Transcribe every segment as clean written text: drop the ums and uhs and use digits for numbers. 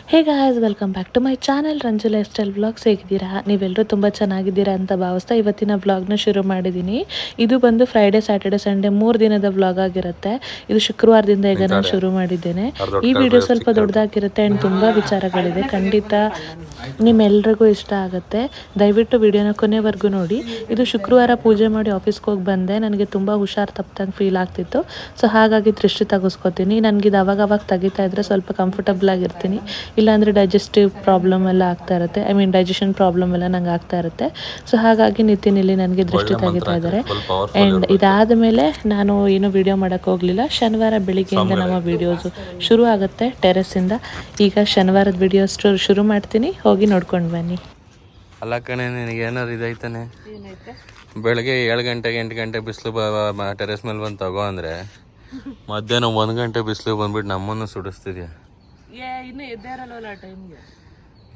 Hey guys, welcome back to my channel Ranju lifestyle vlogs. ಹೇಗಿದ್ದೀರಾ? ನೀವೆಲ್ಲರೂ ತುಂಬ ಚೆನ್ನಾಗಿದ್ದೀರಾ ಅಂತ ಭಾವಿಸ್ತಾ ಇವತ್ತಿನ ವ್ಲಾಗ್ನ ಶುರು ಮಾಡಿದ್ದೀನಿ. ಇದು ಬಂದು ಫ್ರೈಡೇ, ಸ್ಯಾಟರ್ಡೆ, ಸಂಡೇ 3 ದಿನದ ವ್ಲಾಗ್ ಆಗಿರುತ್ತೆ. ಇದು ಶುಕ್ರವಾರದಿಂದ ಈಗ ನಾನು ಶುರು ಮಾಡಿದ್ದೇನೆ. ಈ ವಿಡಿಯೋ ಸ್ವಲ್ಪ ದೊಡ್ಡದಾಗಿರುತ್ತೆ ಆ್ಯಂಡ್ ತುಂಬ ವಿಚಾರಗಳಿದೆ. ಖಂಡಿತ ನಿಮ್ಮೆಲ್ರಿಗೂ ಇಷ್ಟ ಆಗುತ್ತೆ. ದಯವಿಟ್ಟು ವಿಡಿಯೋನ ಕೊನೆವರೆಗೂ ನೋಡಿ. ಇದು ಶುಕ್ರವಾರ ಪೂಜೆ ಮಾಡಿ ಆಫೀಸ್ಗೆ ಹೋಗಿ ಬಂದೆ. ನನಗೆ ತುಂಬ ಹುಷಾರು ತಪ್ಪದಂಗೆ ಫೀಲ್ ಆಗ್ತಿತ್ತು. ಸೊ ಹಾಗಾಗಿ ದೃಷ್ಟಿ ತೆಗೆಸ್ಕೊತೀನಿ. ನನಗಿದು ಅವಾಗ ತೆಗಿತಾ ಇದ್ರೆ ಸ್ವಲ್ಪ ಕಂಫರ್ಟಬಲ್ ಆಗಿರ್ತೀನಿ. ಇಲ್ಲಾಂದರೆ ಡೈಜೆಸ್ಟಿವ್ ಪ್ರಾಬ್ಲಮ್ ಎಲ್ಲ ಆಗ್ತಾ ಇರುತ್ತೆ. ಡೈಜೆಷನ್ ಪ್ರಾಬ್ಲಮ್ ಎಲ್ಲ ನಂಗೆ ಆಗ್ತಾ ಇರುತ್ತೆ. ಸೊ ಹಾಗಾಗಿ ನಿತಿನ್ ಇಲ್ಲಿ ನನಗೆ ದೃಷ್ಟಿ ತೆಗಿತಾ ಇದ್ದಾರೆ. ಆ್ಯಂಡ್ ಇದಾದ ಮೇಲೆ ನಾನು ಏನು ವಿಡಿಯೋ ಮಾಡೋಕ್ಕೆ ಹೋಗಲಿಲ್ಲ. ಶನಿವಾರ ಬೆಳಿಗ್ಗೆಯಿಂದ ನಮ್ಮ ವಿಡಿಯೋಸು ಶುರು ಆಗುತ್ತೆ ಟೆರೆಸ್ಸಿಂದ. ಈಗ ಶನಿವಾರದ ವಿಡಿಯೋಸ್ ಶುರು ಮಾಡ್ತೀನಿ, ಹೋಗಿ ನೋಡ್ಕೊಂಡು ಬನ್ನಿ. ಅಲ್ಲ ಕಣೆ, ನಿನಗೆ ಏನಾರು ಇದೈತಾನೆ? ಬೆಳಗ್ಗೆ 7 ಗಂಟೆಗೆ 8 ಗಂಟೆ ಬಿಸಿಲು ಟೆರೆಸ್ ಮೇಲೆ ಬಂದು ತಗೋ ಅಂದರೆ ಮಧ್ಯಾಹ್ನ 1 ಗಂಟೆ ಬಿಸಿಲು ಬಂದ್ಬಿಟ್ಟು ನಮ್ಮನ್ನು ಸುಡಿಸ್ತಿದ್ಯಾ. ಇನ್ನು ಎದ್ದೇರಲ್ಲ ಟೈಮ್ಗೆ.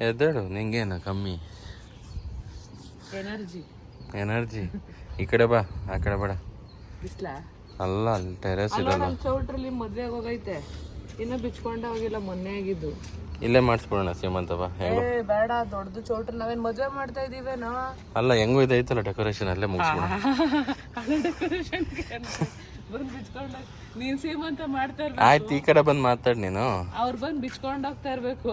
ಎದ್ದೇಳು, ನಿಂಗೇನ ಕಮ್ಮಿ ಎನರ್ಜಿ? ಈ ಕಡೆ ಬಾ, ಆ ಕಡೆ ಬೇಡ. ಬಿಸ್ಲಾ ಅಲ್ಲ, ಅಲ್ಲಿ ಟೆರೆಸ್ ಇರಲ್ಲ. ಚೌಟ್ರಲ್ಲಿ ಮದುವೆ ಹೋಗೈತೆ, ಇನ್ನು ಬಿಚ್ಕೊಂಡೆ ಹೋಗಿಲ್ಲ, ಮೊನ್ನೆ ಆಗಿದ್ದು. ಇಲ್ಲೇ ಮಾಡಿಸ್ಬಿಡೋಣ ಸೀಮಂತ ಬಾ. ಬೇಡ, ದೊಡ್ಡದು ಚೌಟ್ರಿ. ನಾವೇನ್ ಮದುವೆ ಮಾಡ್ತಾ ಇದೀವೇನೋ? ಅಲ್ಲ, ಹೆಂಗೂ ಇದೈತಲ್ಲ ಡೆಕೋರೇಷನ್, ಅಲ್ಲೇ ಮುಗಿಸ್ಬಿಡ. ಬಂದ್ ಬಿಚ್ಕೊಂಡ ನೀನ್ ಸೀಮಂತ ಮಾಡ್ತಾ ಇರ್ಬೇಕು. ಆಯ್ತು, ಈ ಕಡೆ ಬಂದು ಮಾತಾಡ್ ನೀನು. ಅವ್ರು ಬಂದ್ ಬಿಚ್ಕೊಂಡ್ ಹೋಗ್ತಾ ಇರ್ಬೇಕು.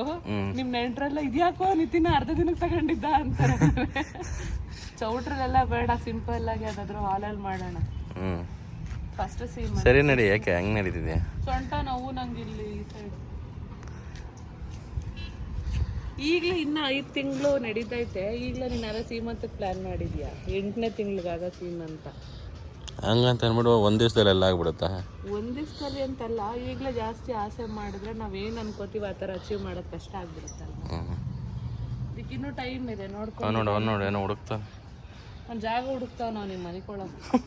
ನಿಮ್ ನೆಂಟ್ರೆಲ್ಲ ಇದ್ಯಾಕೋ ನಿತಿನ ಅರ್ಧ ದಿನಕ್ಕೆ ತಗೊಂಡಿದ್ದ ಅಂತಾರೆ. ಚೌಟ್ರಲ್ಲೆಲ್ಲ ಬೇಡ, ಸಿಂಪಲ್ ಆಗಿ ಯಾವ್ದಾದ್ರು ಹಾಲಲ್ಲಿ ಮಾಡೋಣ. ಫಸ್ಟ್ ಸೀಮಂತ. ಸರಿ ನಡಿ. ಯಾಕೆ ಹಂಗ್ ನಡೀತಿದ್ಯಾ? ಸೊಂಟ ನೋವು ನಂಗಿಲ್ಲಿ ಈ ಸೈಡ್. ಈಗ್ಲೇ ಇನ್ನ 5 ತಿಂಗಳು ನಡೀತೈತೆ. ಈಗ್ಲೇ ನೀನಾರ ಸೀಮಂತಕ್ಕೆ ಪ್ಲಾನ್ ಮಾಡಿದ್ಯಾ? 8ನೇ ತಿಂಗ್ಳಿಗಾಗ ಸೀಮಂತ ಹಂಗಂತ ಅಂದ್ಬಿಟ್ಟು ಒಂದ್ ದಿವಸದಲ್ಲಿ ಎಲ್ಲ ಆಗ್ಬಿಡುತ್ತಾ? ಒಂದ್ ದಿವಸದಲ್ಲಿ ಅಂತಲ್ಲ, ಈಗಲೇ ಜಾಸ್ತಿ ಆಸೆ ಮಾಡಿದ್ರೆ ನಾವೇನ್ ಅನ್ಕೋತೀವಿ ಆ ಥರ ಅಚೀವ್ ಮಾಡೋದು ಕಷ್ಟ ಆಗ್ಬಿಡುತ್ತಲ್ಲ. ಇದಕ್ಕಿನ್ನೂ ಟೈಮ್ ಇದೆ. ನೋಡು ಏನೋ ಹುಡುಕ್ತಾನೆ. ಒಂದು ಜಾಗ ಹುಡುಕ್ತಾವ. ನಾವು ನಿಮ್ಮ ಮನೆ ಕೊಡೋದು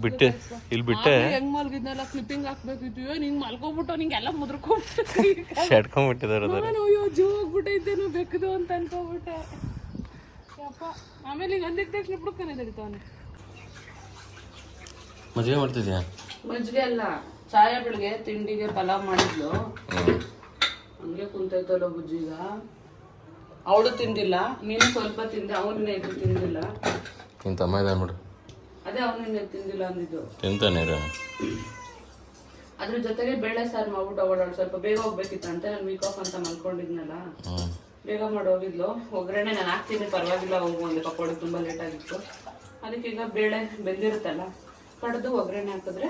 ಬಿಟ್ಟೆ, ಇಲ್ಲಿ ಬಿಟ್ಟೆ. ಹೆಂಗ್ ಮಲ್ಗಿದ್ನೆಲ್ಲ ಕ್ಲಿಪ್ಪಿಂಗ್ ಹಾಕ್ಬೇಕಿತ್ತು. ನಿಂಗೆ ಮಲ್ಕೊಬಿಟ್ಟು ನಿಂಗೆಲ್ಲ ಮುದ್ರಕೊಂಡ್ಬಿಟ್ಟು ಅಯ್ಯೋ ಜೋ ಹೋಗ್ಬಿಟ್ಟೈತೇನು ಬೆಕ್ಕದು ಅಂತ ಅನ್ಕೋಬಿಟ್ಟೆ. ಯಪ್ಪ, ಆಮೇಲೆ ಈಗ ಅಂದಿದ್ದ ತಕ್ಷಣ ಬಿಡ್ತಾನೆ ತಡಿತಾವನೆ. ಮದುವೆ ಮಾಡ್ತಿದ್ಯಾ? ಮಜ್ಜಿಗೆ ಅಲ್ಲ, ಚಾಯ. ಬೆಳಿಗ್ಗೆ ತಿಂಡಿಗೆ ಪಲಾವ್ ಮಾಡಿದ್ಲು, ಹಂಗೆ ಕುಂತೈತಲ್ಲ ಬುಜ್ಜಿಗ. ಅವಳು ತಿಂದಿಲ್ಲ, ನೀನು ಸ್ವಲ್ಪ ತಿಂದೆ. ಅವನಿನ್ನ ಇದು ತಿಂದಿಲ್ಲ. ನಿನ್ ತಮ್ಮ ಇದೆ ಅಂದ್ಬಿಡು. ಅದೇ ಅವನಿನ್ನ ತಿಂದಿಲ್ಲ ಅಂದಿದ್ದು. ತಿಂತಾನೆ. ಅದ್ರ ಜೊತೆಗೆ ಬೇಳೆ ಸಾರು ಮಾಡ್ಬಿಟ್ಟು ಅವಳು ಸ್ವಲ್ಪ ಬೇಗ ಹೋಗ್ಬೇಕಿತ್ತಂತೆ. ನಾನು ವೀಕ್ ಆಫ್ ಅಂತ ಮಲ್ಕೊಂಡಿದ್ನಲ್ಲ, ಬೇಗ ಮಾಡಿ ಹೋಗಿದ್ಲು. ಒಗ್ಗರಣೆ ನಾನು ಹಾಕ್ತೀನಿ, ಪರವಾಗಿಲ್ಲ, ಹೋಗು ಒಂದು ಪಕೋಡಿ. ತುಂಬಾ ಲೇಟ್ ಆಗಿತ್ತು. ಅದಕ್ಕೆ ಈಗ ಬೇಳೆ ಬೆಂದಿರುತ್ತಲ್ಲ, ಕಡ್ದು ಒಗ್ಗರಣೆ ಹಾಕಿದ್ರೆ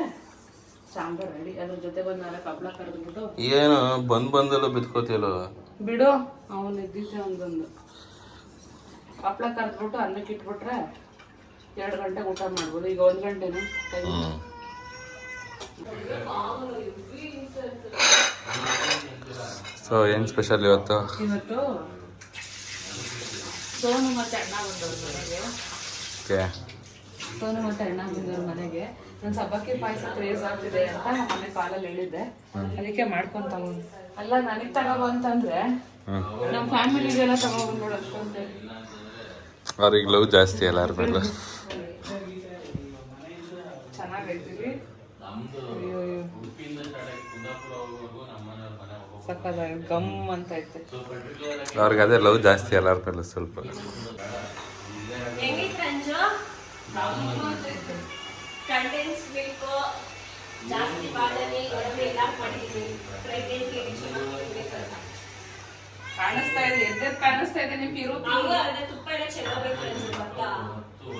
ಸಾಂಬಾರ್ ರೆಡಿ. ಅದ್ರ ಜೊತೆ ಒಂದು 4 ಹಪ್ಪಳ ಕರೆದ್ಬಿಟ್ಟು. ಏನು ಬಂದೆಲ್ಲ ಬಿತ್ಕೋತಿಯಲ್ಲ ಬಿಡು, ಅವನು ಇದ್ದಿದ್ದೆ ಒಂದೊಂದು ಹಪ್ಪಳ ಕರೆದ್ಬಿಟ್ಟು ಅನ್ನಕ್ಕೆ ಇಟ್ಬಿಟ್ರೆ 2 ಗಂಟೆಗೆ ಊಟ ಮಾಡ್ಬೋದು. ಈಗ 1 ಗಂಟೆನೂ ಟೈಮ್. ಸೊ ಏನ್ ಸ್ಪೆಷಲ್ ಇವತ್ತು? ಸೋನು ಮತ್ತೆ ಅಣ್ಣ ಬಂದವ್ರ ಮನೆಗೆ. ಸೋನು ಮತ್ತೆ ಅಣ್ಣ ಬಂದವ್ರ ಮನೆಗೆ. ನಾನು ಸಬ್ಬಕ್ಕಿ ಪಾಯಸ ಕ್ರೇಜ್ ಆಗ್ತಿದೆ ಅಂತ ಮೊನ್ನೆ ಕಾಲಲ್ಲಿ ಹೇಳಿದ್ದೆ. ಅದಕ್ಕೆ ಮಾಡ್ಕೊಂಡ್ ತಗೊಂಡು. ಅಲ್ಲ, ನನಗ್ ತಗೋಬಂತಂದ್ರೆ ನಮ್ಮ ಫ್ಯಾಮಿಲಿಗೆಲ್ಲ ತಗೊಂಡ್ಬಿಡು ಅಷ್ಟೊಂದು. ಅವ್ರಿಗೆ ಲವ್ ಜಾಸ್ತಿ ಎಲ್ಲಾರ ಮೇಲೆ. ಚೆನ್ನಾಗೈತಿವಿ. ಸಕ್ಕದಾಗಿ ಗಮ್ ಅಂತ ಐತೆ. ಅವ್ರಿಗೆ ಅದೇ ಲವ್ ಜಾಸ್ತಿ ಎಲ್ಲಾರ ಮೇಲೆ ಸ್ವಲ್ಪ. ಕಂಡೆನ್ಸ್ ಮಿಲ್ಕ್ ಜಾಸ್ತಿ ಬಾದಾಮಿ ಗೋಡಂಬಿ ಎಲ್ಲ ಮಾಡಿದ್ವಿ. ಕಾಣಿಸ್ತಾ ಇದೆ, ಎದ್ದ ಕಾಣಿಸ್ತಾ ಇದೆ. ನಿಮ್ಗೆ ತುಪ್ಪ ಎಲ್ಲ ಚೆಲ್ಲಬೇಕು.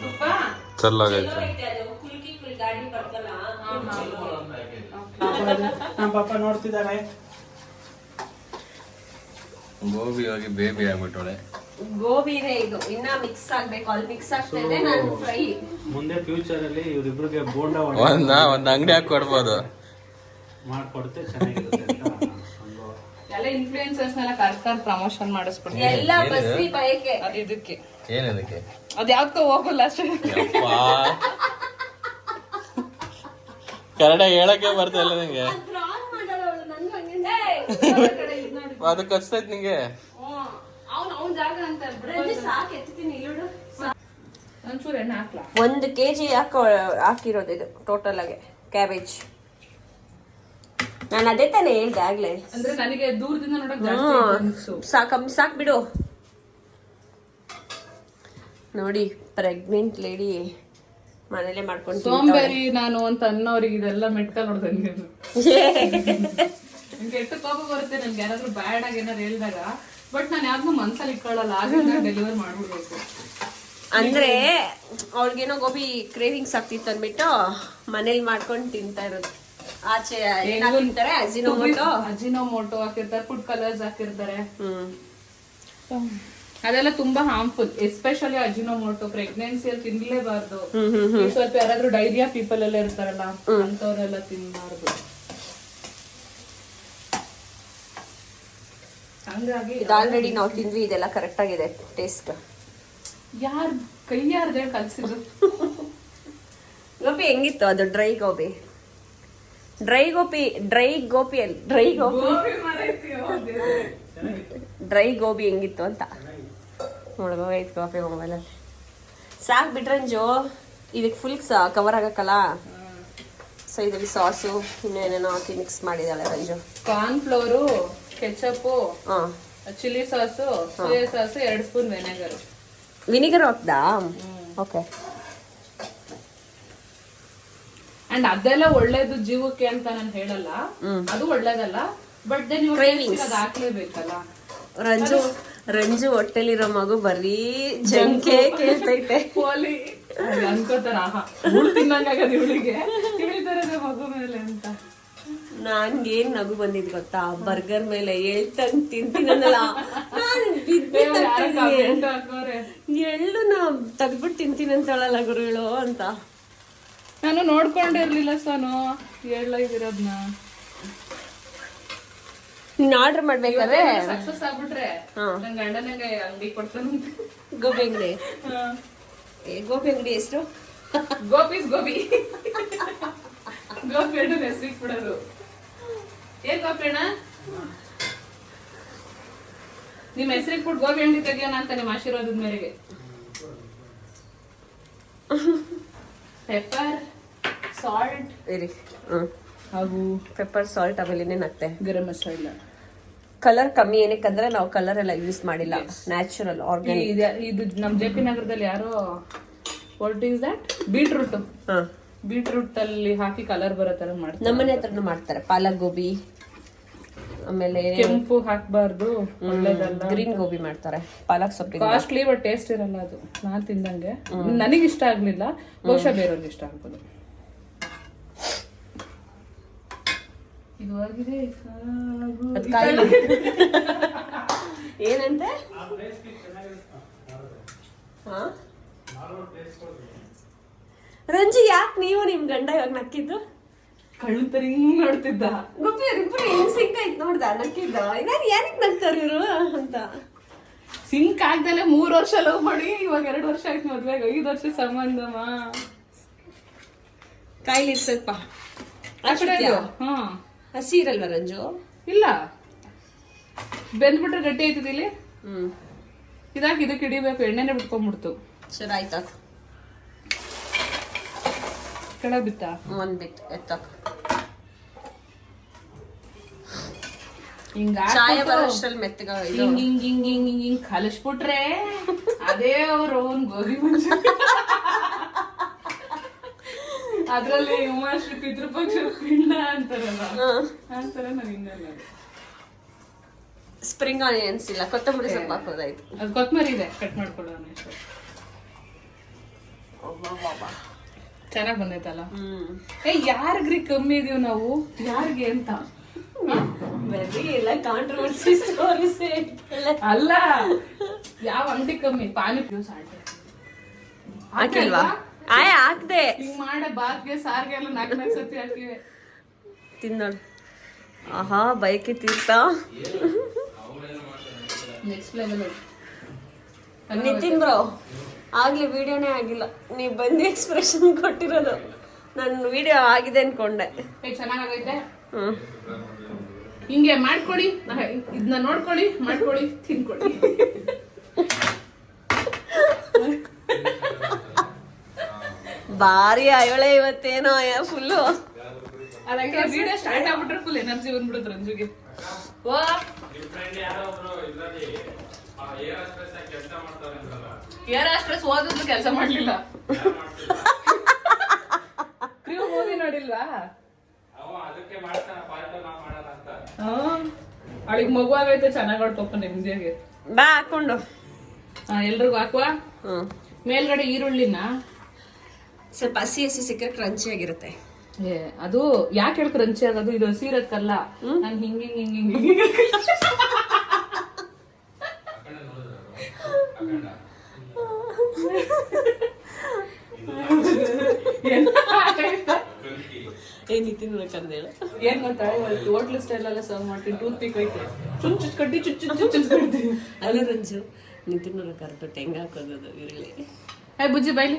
ತುಪ್ಪ ಚೆಲ್ಲಾಗೈತೆ. ಕುಲ್ಕಿ ಗಾಡಿ ಬರ್ತಲ್ಲ, ನಮ್ಮ ಪಾಪ ನೋಡ್ತಿದ್ದಾರೆ. ಗೋಬಿ ಹೋಗಿ ಬೇಬಿ ಆಗ್ಬಿಟ್ಟೋಳೆ. ಗೋಬಿನೇ ಇದು, ಇನ್ನ ಮಿಕ್ಸ್ ಆಗ್ಬೇಕು. ಅಲ್ಲಿ ಮಿಕ್ಸ್ ಆಗ್ತಾ ಇದೆ. ನಾನು ಫ್ರೈ. ಮುಂದೆ ಫ್ಯೂಚರ್ ಅಲ್ಲಿ ಇವರಿಬ್ರಿಗೆ ಬೋಂಡ ಒಂದ್ ಅಂಗಡಿ ಹಾಕಿ ಕೊಡ್ಬೋದು. ಮಾಡ್ಕೊಡ್ತೆ, ಚೆನ್ನಾಗಿರುತ್ತೆ ಅಂತ ಎಲ್ಲ ಇನ್ಫ್ಲೂಯೆನ್ಸರ್ಸ್ನೆಲ್ಲ ಕರ್ಕೊಂಡು ಪ್ರಮೋಷನ್ ಮಾಡಿಸ್ಬಿಡ್ತೀವಿ. ಎಲ್ಲ ಬಸ್ರಿ ಬಯಕೆ. ಅದು ಇದಕ್ಕೆ ಏನದಕ್ಕೆ ಅದು ಯಾಕೋ ಹೋಗಲ್ಲ ಅಷ್ಟೇ. ಕನ್ನಡ ಹೇಳಕ್ಕೆ ಬರ್ತಾ ಇಲ್ಲ ನಿಂಗೆ. ಅದಕ್ಕೆ ಹಚ್ತೈತ್ ನಿಂಗೆ. ಅವ್ನ ಜಾಗ ಅಂತ ಸಾಕು, ಎತ್ತೀನಿ. ಒಂಚೂರು ಎಣ್ಣೆ ಹಾಕ್ಲಾ? 1 kg ಹಾಕಿರೋದು ಇದು ಟೋಟಲ್ ಆಗಿ ಕ್ಯಾಬೇಜ್. ನಾನು ಅದೇ ತಾನೇ ಹೇಳ್ದೆ ಆಗ್ಲೇ. ಅಂದ್ರೆ ನನಗೆ ದೂರದಿಂದ ನೋಡಕ್ ಜಾಸ್ತಿ ಅನ್ಸು. ಸಾಕ್ ಬಿಡು. ನೋಡಿ ಪ್ರೆಗ್ನೆಂಟ್ ಲೇಡಿ ಮನೇಲೆ ಮಾಡ್ಕೊಂಡು ಸೋಂಬೇರಿ ನಾನು ಅಂತ ಅನ್ನೋರಿಗೆ ಇದೆಲ್ಲ ಮೆಟ್ಕಲ್ ನೋಡ್ದಂಗೆ ಕೆಟ್ಟ ಕೋಪ ಬರುತ್ತೆ ನನ್ಗೆ ಯಾರಾದ್ರೂ ಬ್ಯಾಡ್ ಆಗಿ ಏನಾರು ಹೇಳಿದಾಗ. ಬಟ್ ನಾನು ಯಾವ್ದು ಮನ್ಸಲ್ಲಿ ಇಟ್ಕೊಳ್ಳಲ್ಲ, ಆಗ ಡೆಲಿವರ್ ಮಾಡ್ಬಿಡ್ಬೇಕು. ಅಂದ್ರೆ ಅವ್ಳಿಗೇನೋ ಗೋಬಿ ಕ್ರೇವಿಂಗ್ಸ್ ಆಗ್ತಿತ್ತು ಅಂದ್ಬಿಟ್ಟು ಮನೇಲಿ ಮಾಡ್ಕೊಂಡು ತಿಂತಾ ಇರೋದು. ಆಚೆ ತಿಂತಾರೆ ಅಜಿನೋಮೋಟೋ ಹಾಕಿರ್ತಾರೆ, ಫುಡ್ ಕಲರ್ಸ್ ಹಾಕಿರ್ತಾರೆ. ಅದೆಲ್ಲ ತುಂಬಾ ಹಾರ್ಮ್ಫುಲ್, ಎಸ್ಪೆಷಲಿ ಅಜಿನೋಮೋಟೋ ಪ್ರೆಗ್ನೆನ್ಸಿಯಲ್ಲಿ ತಿನ್ಲೇಬಾರ್ದು. ಸ್ವಲ್ಪ ಯಾರಾದ್ರೂ ಡೈರಿಯಾ ಪೀಪಲ್ ಎಲ್ಲ ಇರ್ತಾರಲ್ಲ ಅಂತವ್ರೆಲ್ಲ ತಿನ್ಬಾರ್ದು. ಹಂಗಾಗಿ ಇದು ಆಲ್ರೆಡಿ ನಾವು ತಿಂದ್ವಿ, ಇದೆಲ್ಲ ಕರೆಕ್ಟ್ ಆಗಿದೆ ಟೇಸ್ಟ್. ಯಾರ್ದೇ ಕಲ್ಸಿದ್ರು ಗೋಬಿ ಹೆಂಗಿತ್ತು ಅದು? ಡ್ರೈ ಗೋಬಿ ಹೆಂಗಿತ್ತು ಅಂತ ನೋಡ್ಬೋಗೈತು ಗೋಬಿ ಮೊಬೈಲಲ್ಲಿ. ಸಾಕ್ ಬಿಟ್ರಂಜು, ಇದಕ್ಕೆ ಫುಲ್ ಕವರ್ ಆಗಕ್ಕಲ್ಲ. ಸೊ ಇದರಲ್ಲಿ ಸಾಸು ಇನ್ನೇನೇನೋ ಹಾಕಿ ಮಿಕ್ಸ್ ಮಾಡಿದಾಳೆ Ranju. Corn flour, ketchup, chilli sauce, soya sauce, 2 spoon vinegar ಹಾಕ್ದಾ? ಓಕೆ. ಅಂಡ್ ಅದೆಲ್ಲ ಒಳ್ಳೇದು ಜೀವಕ್ಕೆ ಅಂತ ನಾನು ಹೇಳಲ್ಲ, ಅದು ಒಳ್ಳೇದಲ್ಲ. ಬಟ್ ದೆನ್ ಅದು ಹಾಕ್ಲೇಬೇಕಲ್ಲ. ರಂಜು ಹೊಟ್ಟೆಲಿರೋ ಮಗು ಬರೀ ಜಂಕೆ ಕೇಳ್ತೈತೆ. ಪೋಲಿ ಅನ್ಕೋತಾರ ತಿನ್ನಂಗಾಗದ ಇವಳಿಗೆ, ತಿಳಿತಾರದ ಮಗು ಮೇಲೆ ಅಂತ. ನನ್ಗೇನ್ ನಗು ಬಂದಿದ್ ಗೊತ್ತಾ? ಬರ್ಗರ್ ಮೇಲೆ ಹೇಳ್ತಂಗ್ ತಿಂತೀನಲ್ಲ, ಎಳ್ಳು ನಾ ತೆಗ್ದ್ಬಿಟ್ಟು ತಿಂತೀನಂತಳಲ್ಲ ಗುರುಗಳು ಅಂತ. ನಾನು ನೋಡ್ಕೊಂಡಿರ್ಲಿಲ್ಲ ಸೋನು ಎಳ್ಳ ಇದಿರೋದ್ನ. ನೀನ್ ಆರ್ಡರ್ ಮಾಡ್ಬೇಕಾದ್ರೆ ಸಕ್ಸಸ್ ಆಗ್ಬಿಟ್ರೆ ನನ್ ಗಂಡನಂಗೆ ಅಂಗಡಿ ಕೊಡ್ತಾನಂತೆ. ಗೋಬಿ ಅಂಗಡಿ ಎಷ್ಟು? ಗೋಬಿ ಗೋಬಿ ಅಣ್ಣ ಹೆಸರಿಗೆ ಬಿಡೋದು. ಏನ್ ಗೋಪಿ ಅಣ್ಣ ನಿಮ್ ಹೆಸರಿಗೆ ಬಿಟ್ಟು ಗೋಬಿ ಅಂಗಡಿ ತೆಗಿಯೋಣ ಅಂತ ನಿಮ್ಮ ಆಶೀರ್ವಾದದ ಮೇರೆಗೆ. ಪೆಪ್ಪರ್, ಸಾಲ್ಟ್, ಹಾಗೂ ಪೆಪ್ಪರ್, ಸಾಲ್ಟ್, ಆಮೇಲೆ ಇನ್ನೇನಾಗ್ತೆ? ಗರಂ ಮಸಾಲ. ಕಲರ್ ಕಮ್ಮಿ ಏನಕ್ಕಂದ್ರೆ ನಾವು ಕಲರ್ ಎಲ್ಲ ಯೂಸ್ ಮಾಡಿಲ್ಲ, ನ್ಯಾಚುರಲ್ ಆರ್ಗ್ಯಾನಿಕ್. ಇದು ನಮ್ ಜೆ.ಪಿ. ನಗರದಲ್ಲಿ ಯಾರೋ ವಾಟ್ ಈಸ್ ದಟ್ ಬೀಟ್ರೂಟ್ ಅಲ್ಲಿ ಹಾಕಿ ಕಲರ್ ಬರೋ ತರ ಮಾಡ್ತಾರೆ. ನಮ್ಮನೆ ಹತ್ರನು ಮಾಡ್ತಾರೆ ಪಾಲಕ್ ಗೋಬಿ, ಆಮೇಲೆ ಕೆಂಪು ಹಾಕ್ಬಾರ್ದು, ಒಳ್ಳೇದಲ್ಲ. ಗ್ರೀನ್ ಗೋಬಿ ಮಾಡ್ತಾರೆ, ಪಾಲಕ್ ಸೊಪ್ಪು. ಕಾಸ್ಟ್ಲಿ ಬಟ್ ಟೇಸ್ಟ್ ಇರಲ್ಲ ಅದು. ನಾನ್ ತಿಂದಂಗೆ ನನಗೆ ಇಷ್ಟ ಆಗ್ಲಿಲ್ಲ, ಬಹುಶಃ ಬೇರೆಯವ್ರಿಗೆ ಇಷ್ಟ ಆಗ್ಬೋದು. ಇದು ಆಗಿದೆ ಏನಂತೆ? ರಂಜಿ, ಯಾಕೆ ನೀವು ನಿಮ್ ಗಂಡ ಇವಾಗ ನಕ್ಕಿದ್ದು? ಕಳ್ಳು ತರಿ ನೋಡ್ತಿದ್ದ. ಗೊಬ್ಬಿ ಇಬ್ರು ಹೆಂಗ್ ಸಿಂಕ್ ಆಯ್ತು ನೋಡ್ದ, ನಕ್ಕಿದ್ದ. ಏನಕ್ಕೆ ನಗ್ತಾರ ಇವ್ರು ಅಂತ. ಸಿಂಕ್ ಆಗ್ದಲೆ 3 ವರ್ಷ ಲವ್ ಮಾಡಿ ಇವಾಗ 2 ವರ್ಷ ಆಯ್ತು ಮದ್ವೆಗೆ. 5 ವರ್ಷ ಸಂಬಂಧಮ್ಮ. ಕಾಯಿಲೆ ಸ್ವಲ್ಪ ಹಸಿ ಇರಲ್ವ ರಂಜು? ಇಲ್ಲ, ಬೆಂದ್ಬಿಟ್ರೆ ಗಟ್ಟಿ ಆಯ್ತದ ಇಲ್ಲಿ. ಇದಾಕಿ ಇದಕ್ಕೆ ಹಿಡಿಬೇಕು, ಎಣ್ಣೆನೆ ಬಿಟ್ಕೊಂಡ್ಬಿಡ್ತು. ಸರಿ ಆಯ್ತಾ, ಕೆಳಗೆ ಬಿತ್ತ ಒಂದ್ ಬಿಟ್ ಎತ್ತಾಕ. ಚಾಯ ಬರೋಷ್ಟ್ರಲ್ಲಿ ಮೆತ್ತಗ ಹಿಂಗ್ ಹಿಂಗ್ ಹಿಂಗ್ ಹಿಂಗ್ ಹಿಂಗ್ ಹಿಂಗ್ ಕಲಿಸ್ಬಿಟ್ರೆ ಅದೇ ಅವ್ರು ಒಂದ್ ಗೋಬಿ ಮಂಚೂರಿ. ಅದ್ರಲ್ಲಿ ಉಮಾಶ್ರೀ ಪಿತೃಪಕ್ಷದ ಪಿಂಡ ಅಂತಾರಲ್ಲ, ಅಂತಾರ ನಾವ್ ಹಿಂಗಲ್ಲ. ಸ್ಪ್ರಿಂಗ್ ಆನಿಯನ್ಸ್ ಇಲ್ಲ, ಕೊತ್ತಂಬರಿ ಸೊಪ್ಪು ಹಾಕೋದಾಯ್ತು. ಅದು ಕೊತ್ತಂಬರಿ ಇದೆ, ಕಟ್ ಮಾಡ್ಕೊಳ್ಳೋಣ ಅಷ್ಟೇ. ಚೆನ್ನಾಗ್ ಬಂದೈತಲ್ಲ. ಯಾರಿಗ್ರಿ ಕಮ್ಮಿ ಇದೀವಿ ನಾವು, ಯಾರಿಗೆ ಅಂತ ಕಾಂಟ್ರವರ್ಸಿ ಸ್ಟೋರೀಸ್ ಅಲ್ಲ. ಯಾವ ಅಂಗಡಿ ಕಮ್ಮಿ? ಪಾನಿಪುರಿ ಹಾಕಿಲ್ವಾ? ಹಾಕ್ದೆ. ಹಿಂಗ್ ಮಾಡ ಬಾತ್ಗೆ ಸಾರ್ಗೆ ಎಲ್ಲ 4 ಸತಿ ಹಾಕಿವೆ. ತಿನ್ನೋಳು. ಆಹಾ, ಬೈಕಿ ತೀರ್ಥ. Next level. ನಿತಿನ್ ಬ್ರೋ, ಆಗ್ಲಿ ವಿಡಿಯೋನೇ ಆಗಿಲ್ಲ, ನೀವ್ ಬಂದು ಎಕ್ಸ್ಪ್ರೆಷನ್ ಕೊಟ್ಟಿರೋದು. ನಾನು ವಿಡಿಯೋ ಆಗಿದೆ ಅನ್ಕೊಂಡೆ. ಚೆನ್ನಾಗೈತೆ. ಹಿಂಗೆ ಮಾಡ್ಕೊಡಿ, ಇದನ್ನ ನೋಡ್ಕೊಳ್ಳಿ, ಮಾಡ್ಕೊಳ್ಳಿ, ತಿನ್ಕೊಳ್ಳಿ. ಭಾರಿ ಅಯೋಳೆ ಇವತ್ತೇನೋ ಫುಲ್ಲು. ಅದಕ್ಕೆ ವಿಡಿಯೋ ಸ್ಟಾರ್ಟ್ ಆಗ್ಬಿಟ್ರೆ ಫುಲ್ ಎನರ್ಜಿ ಬಂದ್ಬಿಡುತ್ತೆ ರಂಜುಗೆ. ವಾ ಏರ್ ಸ್ಟ್ರೆಸ್ ಓದಿದ್ರು ಕೆಲಸ ಮಾಡ್ಲಿಲ್ಲ. ಕ್ರಿಯೂ ಮೂವಿ ನೋಡಿಲ್ವಾ? ಅವಳಿಗೆ ಮಗು ಆಗೈತೆ, ಚೆನ್ನಾಗ್ ಆಡ್ಕೊಪ್ಪ ನಿಮ್ದಿಯಾಗೆ. ಬಾ ಹಾಕೊಂಡು ಎಲ್ರಿಗೂ ಹಾಕುವ. ಮೇಲ್ಗಡೆ ಈರುಳ್ಳಿನ ಸ್ವಲ್ಪ ಹಸಿ ಹಸಿ ಸಿಕ್ಕರೆ ಕ್ರಂಚಿ ಆಗಿರುತ್ತೆ. ಅದು ಯಾಕೆ ಹೇಳ್ಕ ರಂಚಿ ಆಗೋದು, ಇದು ಹಸಿ ಇರತ್ತಲ್ಲ. ನಾನು ಹಿಂಗ್ ಹಿಂಗ್ ಹಿಂಗ್ ಹಿಂಗ್ ಹಿಂಗ್ ಏನಿತ್ತು ಕರ್ದೇಳು. ಏನ್ ಗೊತ್ತಾ, ಹೋಟ್ಲ್ ಸ್ಟೈಲ್ ಎಲ್ಲ ಸರ್ವ್ ಮಾಡ್ತೀನಿ. ಟೂತ್ ಪಿಕ್ ಐತೆ, ಚುಚ್ಚು ಕಡ್ಡಿ ಚುಚ್ಚು. ಅಲ್ಲ ರಂಜು, ನಿತಿನ್ ಕರ್ದು ಹೆಂಗ ಹಾಕೋದು ಈರುಳ್ಳಿ. ಬುಜ್ಜಿ ಬೈಲಿ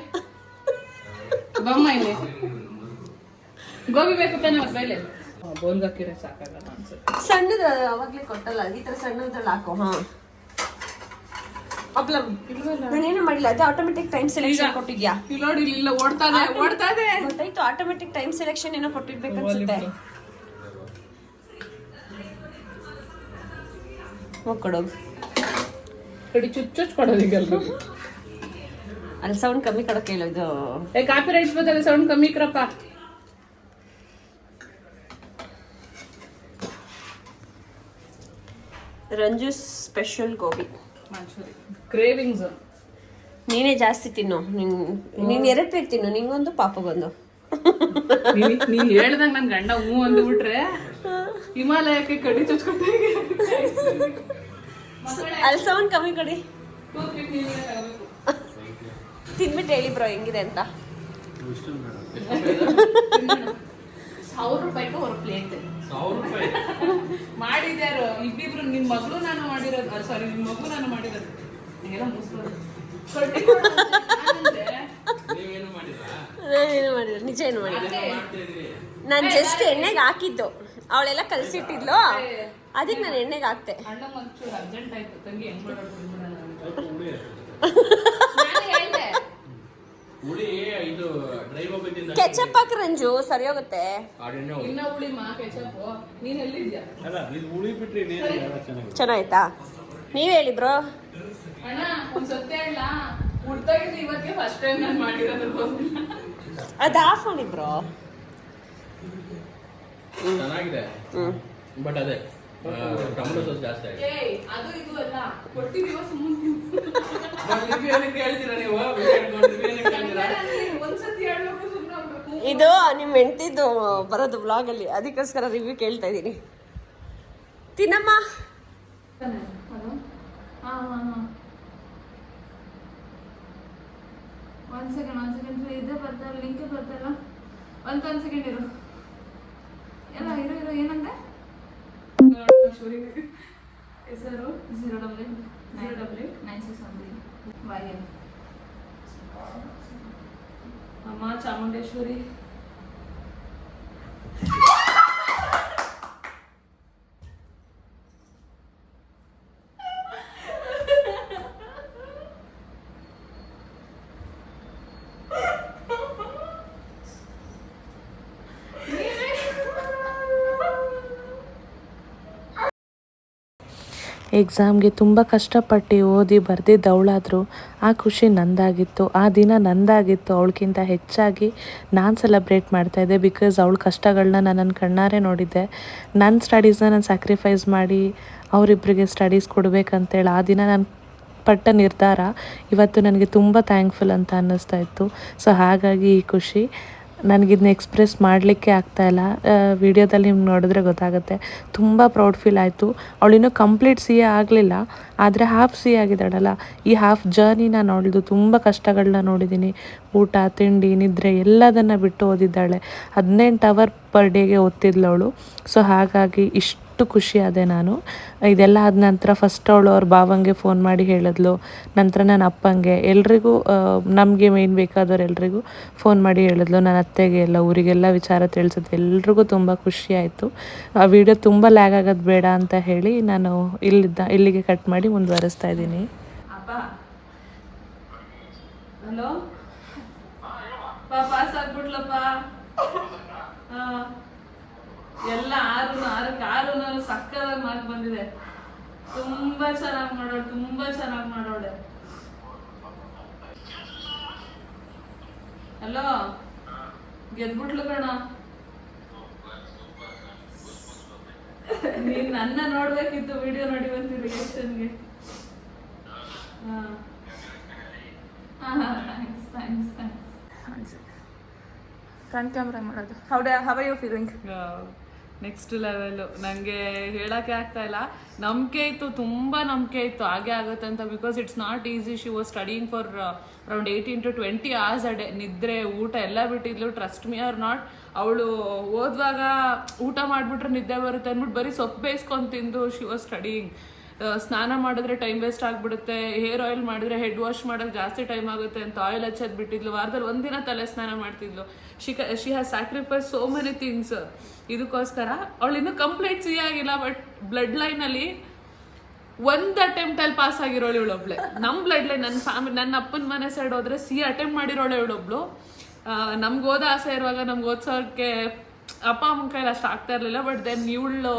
ಬಮ್ಮ ಇಲ್ಲಿ ಗೋಬಿ ಬೇಕು ತಾನೆ ಮತ್ತೆ ಬೈಲೆ. ಬೋನ್ಗೆ ಹಾಕಿದ್ರೆ ಸಾಕಾಗಲ್ಲ ಅನ್ಸುತ್ತೆ. ಸಣ್ಣದ ಅವಾಗ್ಲೇ ಕೊಟ್ಟಲ್ಲ, ಈ ತರ ಸಣ್ಣದ್ರಲ್ಲಿ ಹಾಕೋ. ಹಾ ನಾನೇನು ಮಾಡಿಲ್ಲ, ಅದು ಆಟೋಮೆಟಿಕ್ ಟೈಮ್ ಸೆಲೆಕ್ಷನ್ ಕೊಟ್ಟಿದ್ಯಾ? ಇಲ್ಲಿ ನೋಡಿ, ಇಲ್ಲ ಓಡ್ತಾ ಇದೆ. ಗೊತ್ತಾಯ್ತು, ಆಟೋಮೆಟಿಕ್ ಟೈಮ್ ಸೆಲೆಕ್ಷನ್ ಏನೋ ಕೊಟ್ಟಿರ್ಬೇಕನ್ಸುತ್ತೆ. ಹೋಗ್ಕೊಡೋದು ಕಡಿ ಚುಚ್ಚು ಕೊಡೋದು ಈಗ ಎಲ್ರಿಗೂ. ಅಲ್ಲಿ ಸೌಂಡ್ ಕಮ್ಮಿ ಕೊಡೋಕೆ ಹೇಳೋದು. ಕಾಪಿ ರೈಟ್ಸ್ ಬದಲು ಸೌಂಡ್ ಕಮ್ಮಿ ಇಕ್ರಪ್ಪ. Ranju special gobi manchuri cravings. ನೀನೇ ಜಾಸ್ತಿ ತಿನ್ನು. ನೀನ್ 2 ಪ್ಲೇಟ್ ತಿನ್ನು, ನಿಂಗೊಂದು ಪಾಪಗೊಂದು. ನೀನ್ ಹೇಳ್ದಂಗ ನನ್ ಗಂಡ ಹೂ ಅಂದ್ಬಿಟ್ರೆ ಹಿಮಾಲಯಕ್ಕೆ ಕಡಿ ಚುಚ್ಕೊಟ್ಟೆ. ಅಲ್ಲಿ ಸೌಂಡ್ ಕಮ್ಮಿ ಕೊಡಿ. ತಿನ್ಬಿಟ್ಟು ಹೇಳಿ ಬ್ರೋ ಹೆಂಗಿದೆ ಅಂತ. 1,000 ರೂಪಾಯಿಗೆ ಒಂದು ಪ್ಲೇಟ್ ಮಾಡಿದ್ಯಾರು ಇಬ್ಬಿಬ್ರು. ನಿಮ್ ಮಗಳು ನಾನು ಮಾಡಿರೋದು, ಸಾರಿ ನಿಮ್ ಮಗು ನಾನು ಮಾಡಿರೋದು. ನಿಂಗೆಲ್ಲ ಮುಗಿಸ್ಬೋದು. ನಾನೇನು ಮಾಡಿಲ್ಲ, ನಿಜ ಏನು ಮಾಡಿಲ್ಲ. ನಾನು ಜಸ್ಟ್ ಎಣ್ಣೆಗೆ ಹಾಕಿದ್ದು, ಅವಳೆಲ್ಲ ಕಲಸಿಟ್ಟಿದ್ಲು, ಅದಕ್ಕೆ ನಾನು ಎಣ್ಣೆಗೆ ಹಾಕ್ತೆ. ಅಣ್ಣ ಒಂಚೂರು ಅರ್ಜೆಂಟ್ ಆಯ್ತು, ತಂಗಿ ಹೆಂಗ್ ಮಾಡೋದು. ಕೆಚಪ್ ಹಾಕಿ ರಂಜು, ಸರಿ ಹೋಗುತ್ತೆ. ಇನ್ನ ಹುಳಿ ಮಾ ಕೆಚಪ್. ನೀನ್ ಎಲ್ಲಿದ್ಯಾ? ಚೆನ್ನಾಯ್ತಾ? ನೀವ್ ಹೇಳಿ ಬ್ರೋ. ಅಣ್ಣ ಒಂದ್ ಸತ್ಯ ಇಲ್ಲ, ಹುಡ್ತಾಗಿದ್ದು ಇವತ್ತಿಗೆ ಫಸ್ಟ್ ಟೈಮ್ ನಾನು ಮಾಡಿರೋದು. ಅದು ಆಫ್ ಮಾಡಿ ಬ್ರೋ. ಚೆನ್ನಾಗಿದೆ, ಬಟ್ ಅದೇ ಟೊಮೆಟೊ ಸಾಸ್ ಜಾಸ್ತಿ ಆಗಿದೆ. ಅದು ಇದು ಅಲ್ಲ ಕೊಟ್ಟಿದೀವ ಸುಮ್ಮನೆ ಕೇಳ್ತೀರಾ ನೀವು? ಒಂದ್ಸತಿ ಹೇಳ್ಬೇಕು, ಸುಮ್ಮನೆ ಇದು ನಿಮ್ ಹೆಂಡ್ತಿದ್ದು ಬರೋದು ಬ್ಲಾಗ್ ಅಲ್ಲಿ, ಅದಕ್ಕೋಸ್ಕರ ರಿವ್ಯೂ ಕೇಳ್ತಾ ಇದೀನಿ. ತಿನ್ನಮ್ಮ. ಒಂದ್ ಸೆಕೆಂಡ್ ಇದೇ ಬರ್ತಾರ, ಲಿಂಕ್ ಬರ್ತಾರ. ಒಂದ್ ಸೆಕೆಂಡ್ ಇರು. ಎಲ್ಲ ಇರೋ ಏನಂದೆ ಹೆಸರು 0889613 YM. ಅಮ್ಮ ಚಾಮುಂಡೇಶ್ವರಿ. ಎಕ್ಸಾಮ್ಗೆ ತುಂಬ ಕಷ್ಟಪಟ್ಟು ಓದಿ ಬರೆದಿದ್ದವಳಾದರೂ ಆ ಖುಷಿ ನಂದಾಗಿತ್ತು, ಆ ದಿನ ನಂದಾಗಿತ್ತು. ಅವಳಕ್ಕಿಂತ ಹೆಚ್ಚಾಗಿ ನಾನು ಸೆಲೆಬ್ರೇಟ್ ಮಾಡ್ತಾಯಿದ್ದೆ. ಬಿಕಾಸ್ ಅವಳ ಕಷ್ಟಗಳನ್ನ ನಾನು ನನ್ನ ಕಣ್ಣಾರೆ ನೋಡಿದ್ದೆ. ನನ್ನ ಸ್ಟಡೀಸ್ನ ನಾನು ಸ್ಯಾಕ್ರಿಫೈಸ್ ಮಾಡಿ ಅವರಿಬ್ಬರಿಗೆ ಸ್ಟಡೀಸ್ ಕೊಡಬೇಕಂತೇಳಿ ಆ ದಿನ ನಾನು ಪಟ್ಟ ನಿರ್ಧಾರ ಇವತ್ತು ನನಗೆ ತುಂಬ ಥ್ಯಾಂಕ್ಫುಲ್ ಅಂತ ಅನ್ನಿಸ್ತಾ ಇತ್ತು. ಸೊ ಹಾಗಾಗಿ ಈ ಖುಷಿ ನನಗಿದನ್ನ ಎಕ್ಸ್ಪ್ರೆಸ್ ಮಾಡಲಿಕ್ಕೆ ಆಗ್ತಾಯಿಲ್ಲ. ವಿಡಿಯೋದಲ್ಲಿ ನಿಮ್ಗೆ ನೋಡಿದ್ರೆ ಗೊತ್ತಾಗುತ್ತೆ. ತುಂಬ ಪ್ರೌಡ್ ಫೀಲ್ ಆಯಿತು. ಅವಳಿನ್ನೂ ಕಂಪ್ಲೀಟ್ ಸಿ ಎ ಆಗಲಿಲ್ಲ, ಆದರೆ ಹಾಫ್ ಸಿ ಆಗಿದ್ದಾಳಲ್ಲ, ಈ ಹಾಫ್ ಜರ್ನಿನ ಅವಳದು ತುಂಬ ಕಷ್ಟಗಳನ್ನ ನೋಡಿದ್ದೀನಿ. ಊಟ ತಿಂಡಿ ನಿದ್ರೆ ಎಲ್ಲದನ್ನು ಬಿಟ್ಟು ಓದಿದ್ದಾಳೆ. 18 ಅವರ್ ಪರ್ ಡೇಗೆ ಓದ್ತಿದ್ಲು ಅವಳು. ಸೊ ಹಾಗಾಗಿ ಇಷ್ಟು ಖುಷಿ ಆದೆ ನಾನು. ಇದೆಲ್ಲ ಆದ ನಂತರ ಫಸ್ಟ್ ಅವಳು ಅವ್ರ ಭಾವಂಗೆ ಫೋನ್ ಮಾಡಿ ಹೇಳಿದ್ಲು. ನಂತರ ನನ್ನ ಅಪ್ಪಂಗೆ, ಎಲ್ರಿಗೂ ನಮಗೆ ಮೇನ್ ಬೇಕಾದವ್ರು ಎಲ್ರಿಗೂ ಫೋನ್ ಮಾಡಿ ಹೇಳಿದ್ಲು. ನನ್ನ ಅತ್ತೆಗೆ ಎಲ್ಲ ಊರಿಗೆಲ್ಲ ವಿಚಾರ ತಿಳಿಸಿದ್ವಿ. ಎಲ್ರಿಗೂ ತುಂಬ ಖುಷಿ ಆಯಿತು. ಆ ವಿಡಿಯೋ ತುಂಬ ಲ್ಯಾಗ್ ಆಗೋದು ಬೇಡ ಅಂತ ಹೇಳಿ ನಾನು ಇಲ್ಲಿಗೆ ಕಟ್ ಮಾಡಿ ಮುಂದುವರಿಸ್ತಾ ಇದ್ದೀನಿ. ಅಪ್ಪ ಹಲೋ ಪಾಸ್ ಆಗ್ಬಿಟ್ಲಪ್ಪ. ಎಲ್ಲ 6 ಸಕ್ಕದಾಗಿ ಮಾರ್ಕ್ ಬಂದಿದೆ. ತುಂಬಾ ಚೆನ್ನಾಗಿ ಮಾಡೋಳೆ. ಹಲೋ, ಗೆದ್ಬಿಟ್ಲು ಕಣ. ನೀನ್ ನನ್ನ ನೋಡ್ಬೇಕಿತ್ತು, ವಿಡಿಯೋ ನೋಡಿ ಬಂತಿದ್ದೆ ರಿಯಾಕ್ಷನ್ಗೆ. ಫ್ರಂಟ್ ಕ್ಯಾಮ್ರಾ ಮಾಡೋದು. How are you feeling? Next level. ನನಗೆ ಹೇಳೋಕ್ಕೆ ಆಗ್ತಾ ಇಲ್ಲ. ನಂಬಿಕೆ ಇತ್ತು, ತುಂಬ ನಂಬಿಕೆ ಇತ್ತು ಹಾಗೆ ಆಗುತ್ತೆ ಅಂತ. Because it's not easy. She was studying for around 18 to 20 hours a day. ನಿದ್ರೆ ಊಟ ಎಲ್ಲ ಬಿಟ್ಟಿದ್ಲು. Trust me or not. ಅವಳು ಓದುವಾಗ ಊಟ ಮಾಡಿಬಿಟ್ರೆ ನಿದ್ದೆ ಬರುತ್ತೆ ಅಂದ್ಬಿಟ್ಟು ಬರೀ ಸೊಪ್ಪು ಬೇಯಿಸ್ಕೊಂಡು ತಿಂದು ಶಿ ವಾಸ್ ಸ್ಟಡಿಂಗ್. ಸ್ನಾನ ಮಾಡಿದ್ರೆ ಟೈಮ್ ವೇಸ್ಟ್ ಆಗಿಬಿಡುತ್ತೆ, ಹೇರ್ ಆಯಿಲ್ ಮಾಡಿದ್ರೆ ಹೆಡ್ ವಾಶ್ ಮಾಡೋಕ್ಕೆ ಜಾಸ್ತಿ ಟೈಮ್ ಆಗುತ್ತೆ ಅಂತ ಆಯಿಲ್ ಹಚ್ಚೋದು ಬಿಟ್ಟಿದ್ಲು. ವಾರದಲ್ಲಿ ಒಂದಿನ ತಲೆ ಸ್ನಾನ ಮಾಡ್ತಿದ್ಲು. She has sacrifice so many things ಇದಕ್ಕೋಸ್ಕರ. ಅವಳು ಇನ್ನೂ ಕಂಪ್ಲೀಟ್ ಸಿ ಆಗಿಲ್ಲ, ಬಟ್ ಬ್ಲಡ್ ಲೈನಲ್ಲಿ ಒಂದು ಅಟೆಂಪ್ಟಲ್ಲಿ ಪಾಸ್ ಆಗಿರೋಳು ಇವಳೊಬ್ಳೆ. ನಮ್ಮ ಬ್ಲಡ್ ಲೈನ್, ನನ್ನ ಫ್ಯಾಮಿಲಿ, ನನ್ನ ಅಪ್ಪನ ಮನೆ ಸೈಡ್ ಹೋದ್ರೆ ಸಿ ಅಟೆಂಪ್ಟ್ ಮಾಡಿರೋಳು ಇವಳೊಬ್ಳು. ನಮ್ಗೆ ಓದೋ ಆಸೆ ಇರುವಾಗ ನಮ್ಗೆ ಓದ್ಸೋಕ್ಕೆ ಅಪ್ಪ ಅಮ್ಮನ ಕೈಲಿ ಅಷ್ಟು ಆಗ್ತಾ ಇರಲಿಲ್ಲ. ಬಟ್ ದೆನ್ ಇವಳು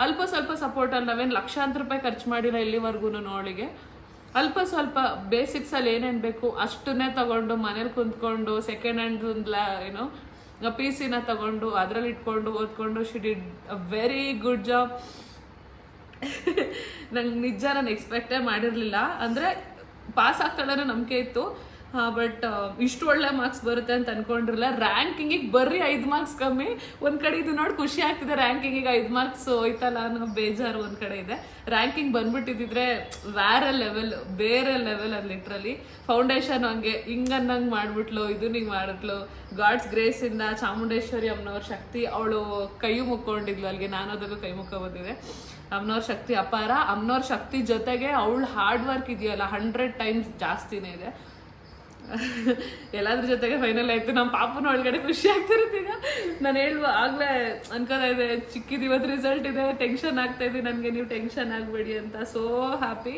ಅಲ್ಪ ಸ್ವಲ್ಪ ಸಪೋರ್ಟಲ್ಲಿ, ನಾವೇನು ಲಕ್ಷಾಂತರ ರೂಪಾಯಿ ಖರ್ಚು ಮಾಡಿಲ್ಲ ಇಲ್ಲಿವರೆಗೂ ಅವಳಿಗೆ. ಅಲ್ಪ ಸ್ವಲ್ಪ ಬೇಸಿಕ್ಸಲ್ಲಿ ಏನೇನು ಬೇಕು ಅಷ್ಟನ್ನೇ ತಗೊಂಡು ಮನೇಲಿ ಕುಂತ್ಕೊಂಡು ಸೆಕೆಂಡ್ ಹ್ಯಾಂಡ್ ಏನೋ PC ತಗೊಂಡು ಅದರಲ್ಲಿ ಇಟ್ಕೊಂಡು ಓದ್ಕೊಂಡು she did a very good job. ನಂಗೆ ನಿಜ ನಾನು ಎಕ್ಸ್ಪೆಕ್ಟೇ ಮಾಡಿರಲಿಲ್ಲ. ಅಂದರೆ ಪಾಸ್ ಆಗ್ತಾಳೆ ನಂಬಿಕೆ ಇತ್ತು, ಬಟ್ ಇಷ್ಟು ಒಳ್ಳೆ ಮಾರ್ಕ್ಸ್ ಬರುತ್ತೆ ಅಂತ ಅನ್ಕೊಂಡಿರಲಿಲ್ಲ. ರ್ಯಾಂಕಿಂಗಿಗೆ ಬರೀ 5 ಮಾರ್ಕ್ಸ್ ಕಮ್ಮಿ. ಒಂದು ಕಡೆ ಇದು ನೋಡಿ ಖುಷಿ ಆಗ್ತಿದೆ, ರ್ಯಾಂಕಿಂಗಿಗೆ 5 ಮಾರ್ಕ್ಸ್ ಹೋಯ್ತಲ್ಲ ಅನ್ನೋ ಬೇಜಾರು ಒಂದು ಕಡೆ ಇದೆ. ರ್ಯಾಂಕಿಂಗ್ ಬಂದ್ಬಿಟ್ಟಿದ್ರೆ ಬೇರೆ ಲೆವೆಲ್ ಅದು ಲಿಟ್ರಲಿ. ಫೌಂಡೇಶನ್ ಹಂಗೆ ಹಿಂಗನ್ನಂಗೆ ಮಾಡಿಬಿಟ್ಲು, ಇದು ಹಿಂಗೆ ಮಾಡಿಟ್ಲು. ಗಾಡ್ಸ್ ಗ್ರೇಸಿಂದ ಚಾಮುಂಡೇಶ್ವರಿ ಅಮ್ಮನವ್ರ ಶಕ್ತಿ, ಅವಳು ಕೈ ಮುಕ್ಕೊಂಡಿದ್ಲು ಅಲ್ಲಿಗೆ. ನಾನು ಅದಕ್ಕೂ ಕೈ ಮುಕ್ಕ ಬಂದಿದೆ. ಅಮ್ಮನವ್ರ ಶಕ್ತಿ ಅಪಾರ. ಅಮ್ಮನವ್ರ ಶಕ್ತಿ ಜೊತೆಗೆ ಅವಳು ಹಾರ್ಡ್ ವರ್ಕ್ ಇದೆಯಲ್ಲ 100 times ಜಾಸ್ತಿನೇ ಇದೆ. ಎಲ್ಲಾದ್ರ ಜೊತೆಗೆ ಫೈನಲ್ ಆಯ್ತು. ನಮ್ಮ ಪಾಪನ ಒಳಗಡೆ ಖುಷಿ ಆಗ್ತಿರುತ್ತೆ. ಈಗ ನಾನು ಆಗ್ಲೇ ಅನ್ಕೋತಾ ಇದೆ, ಚಿಕ್ಕಿದ ಇವತ್ತು ರಿಸಲ್ಟ್ ಇದೆ, ಟೆನ್ಷನ್ ಆಗ್ತಾ ಇದೆ ನನಗೆ, ನೀವು ಟೆನ್ಷನ್ ಆಗಬೇಡಿ ಅಂತ. So happy.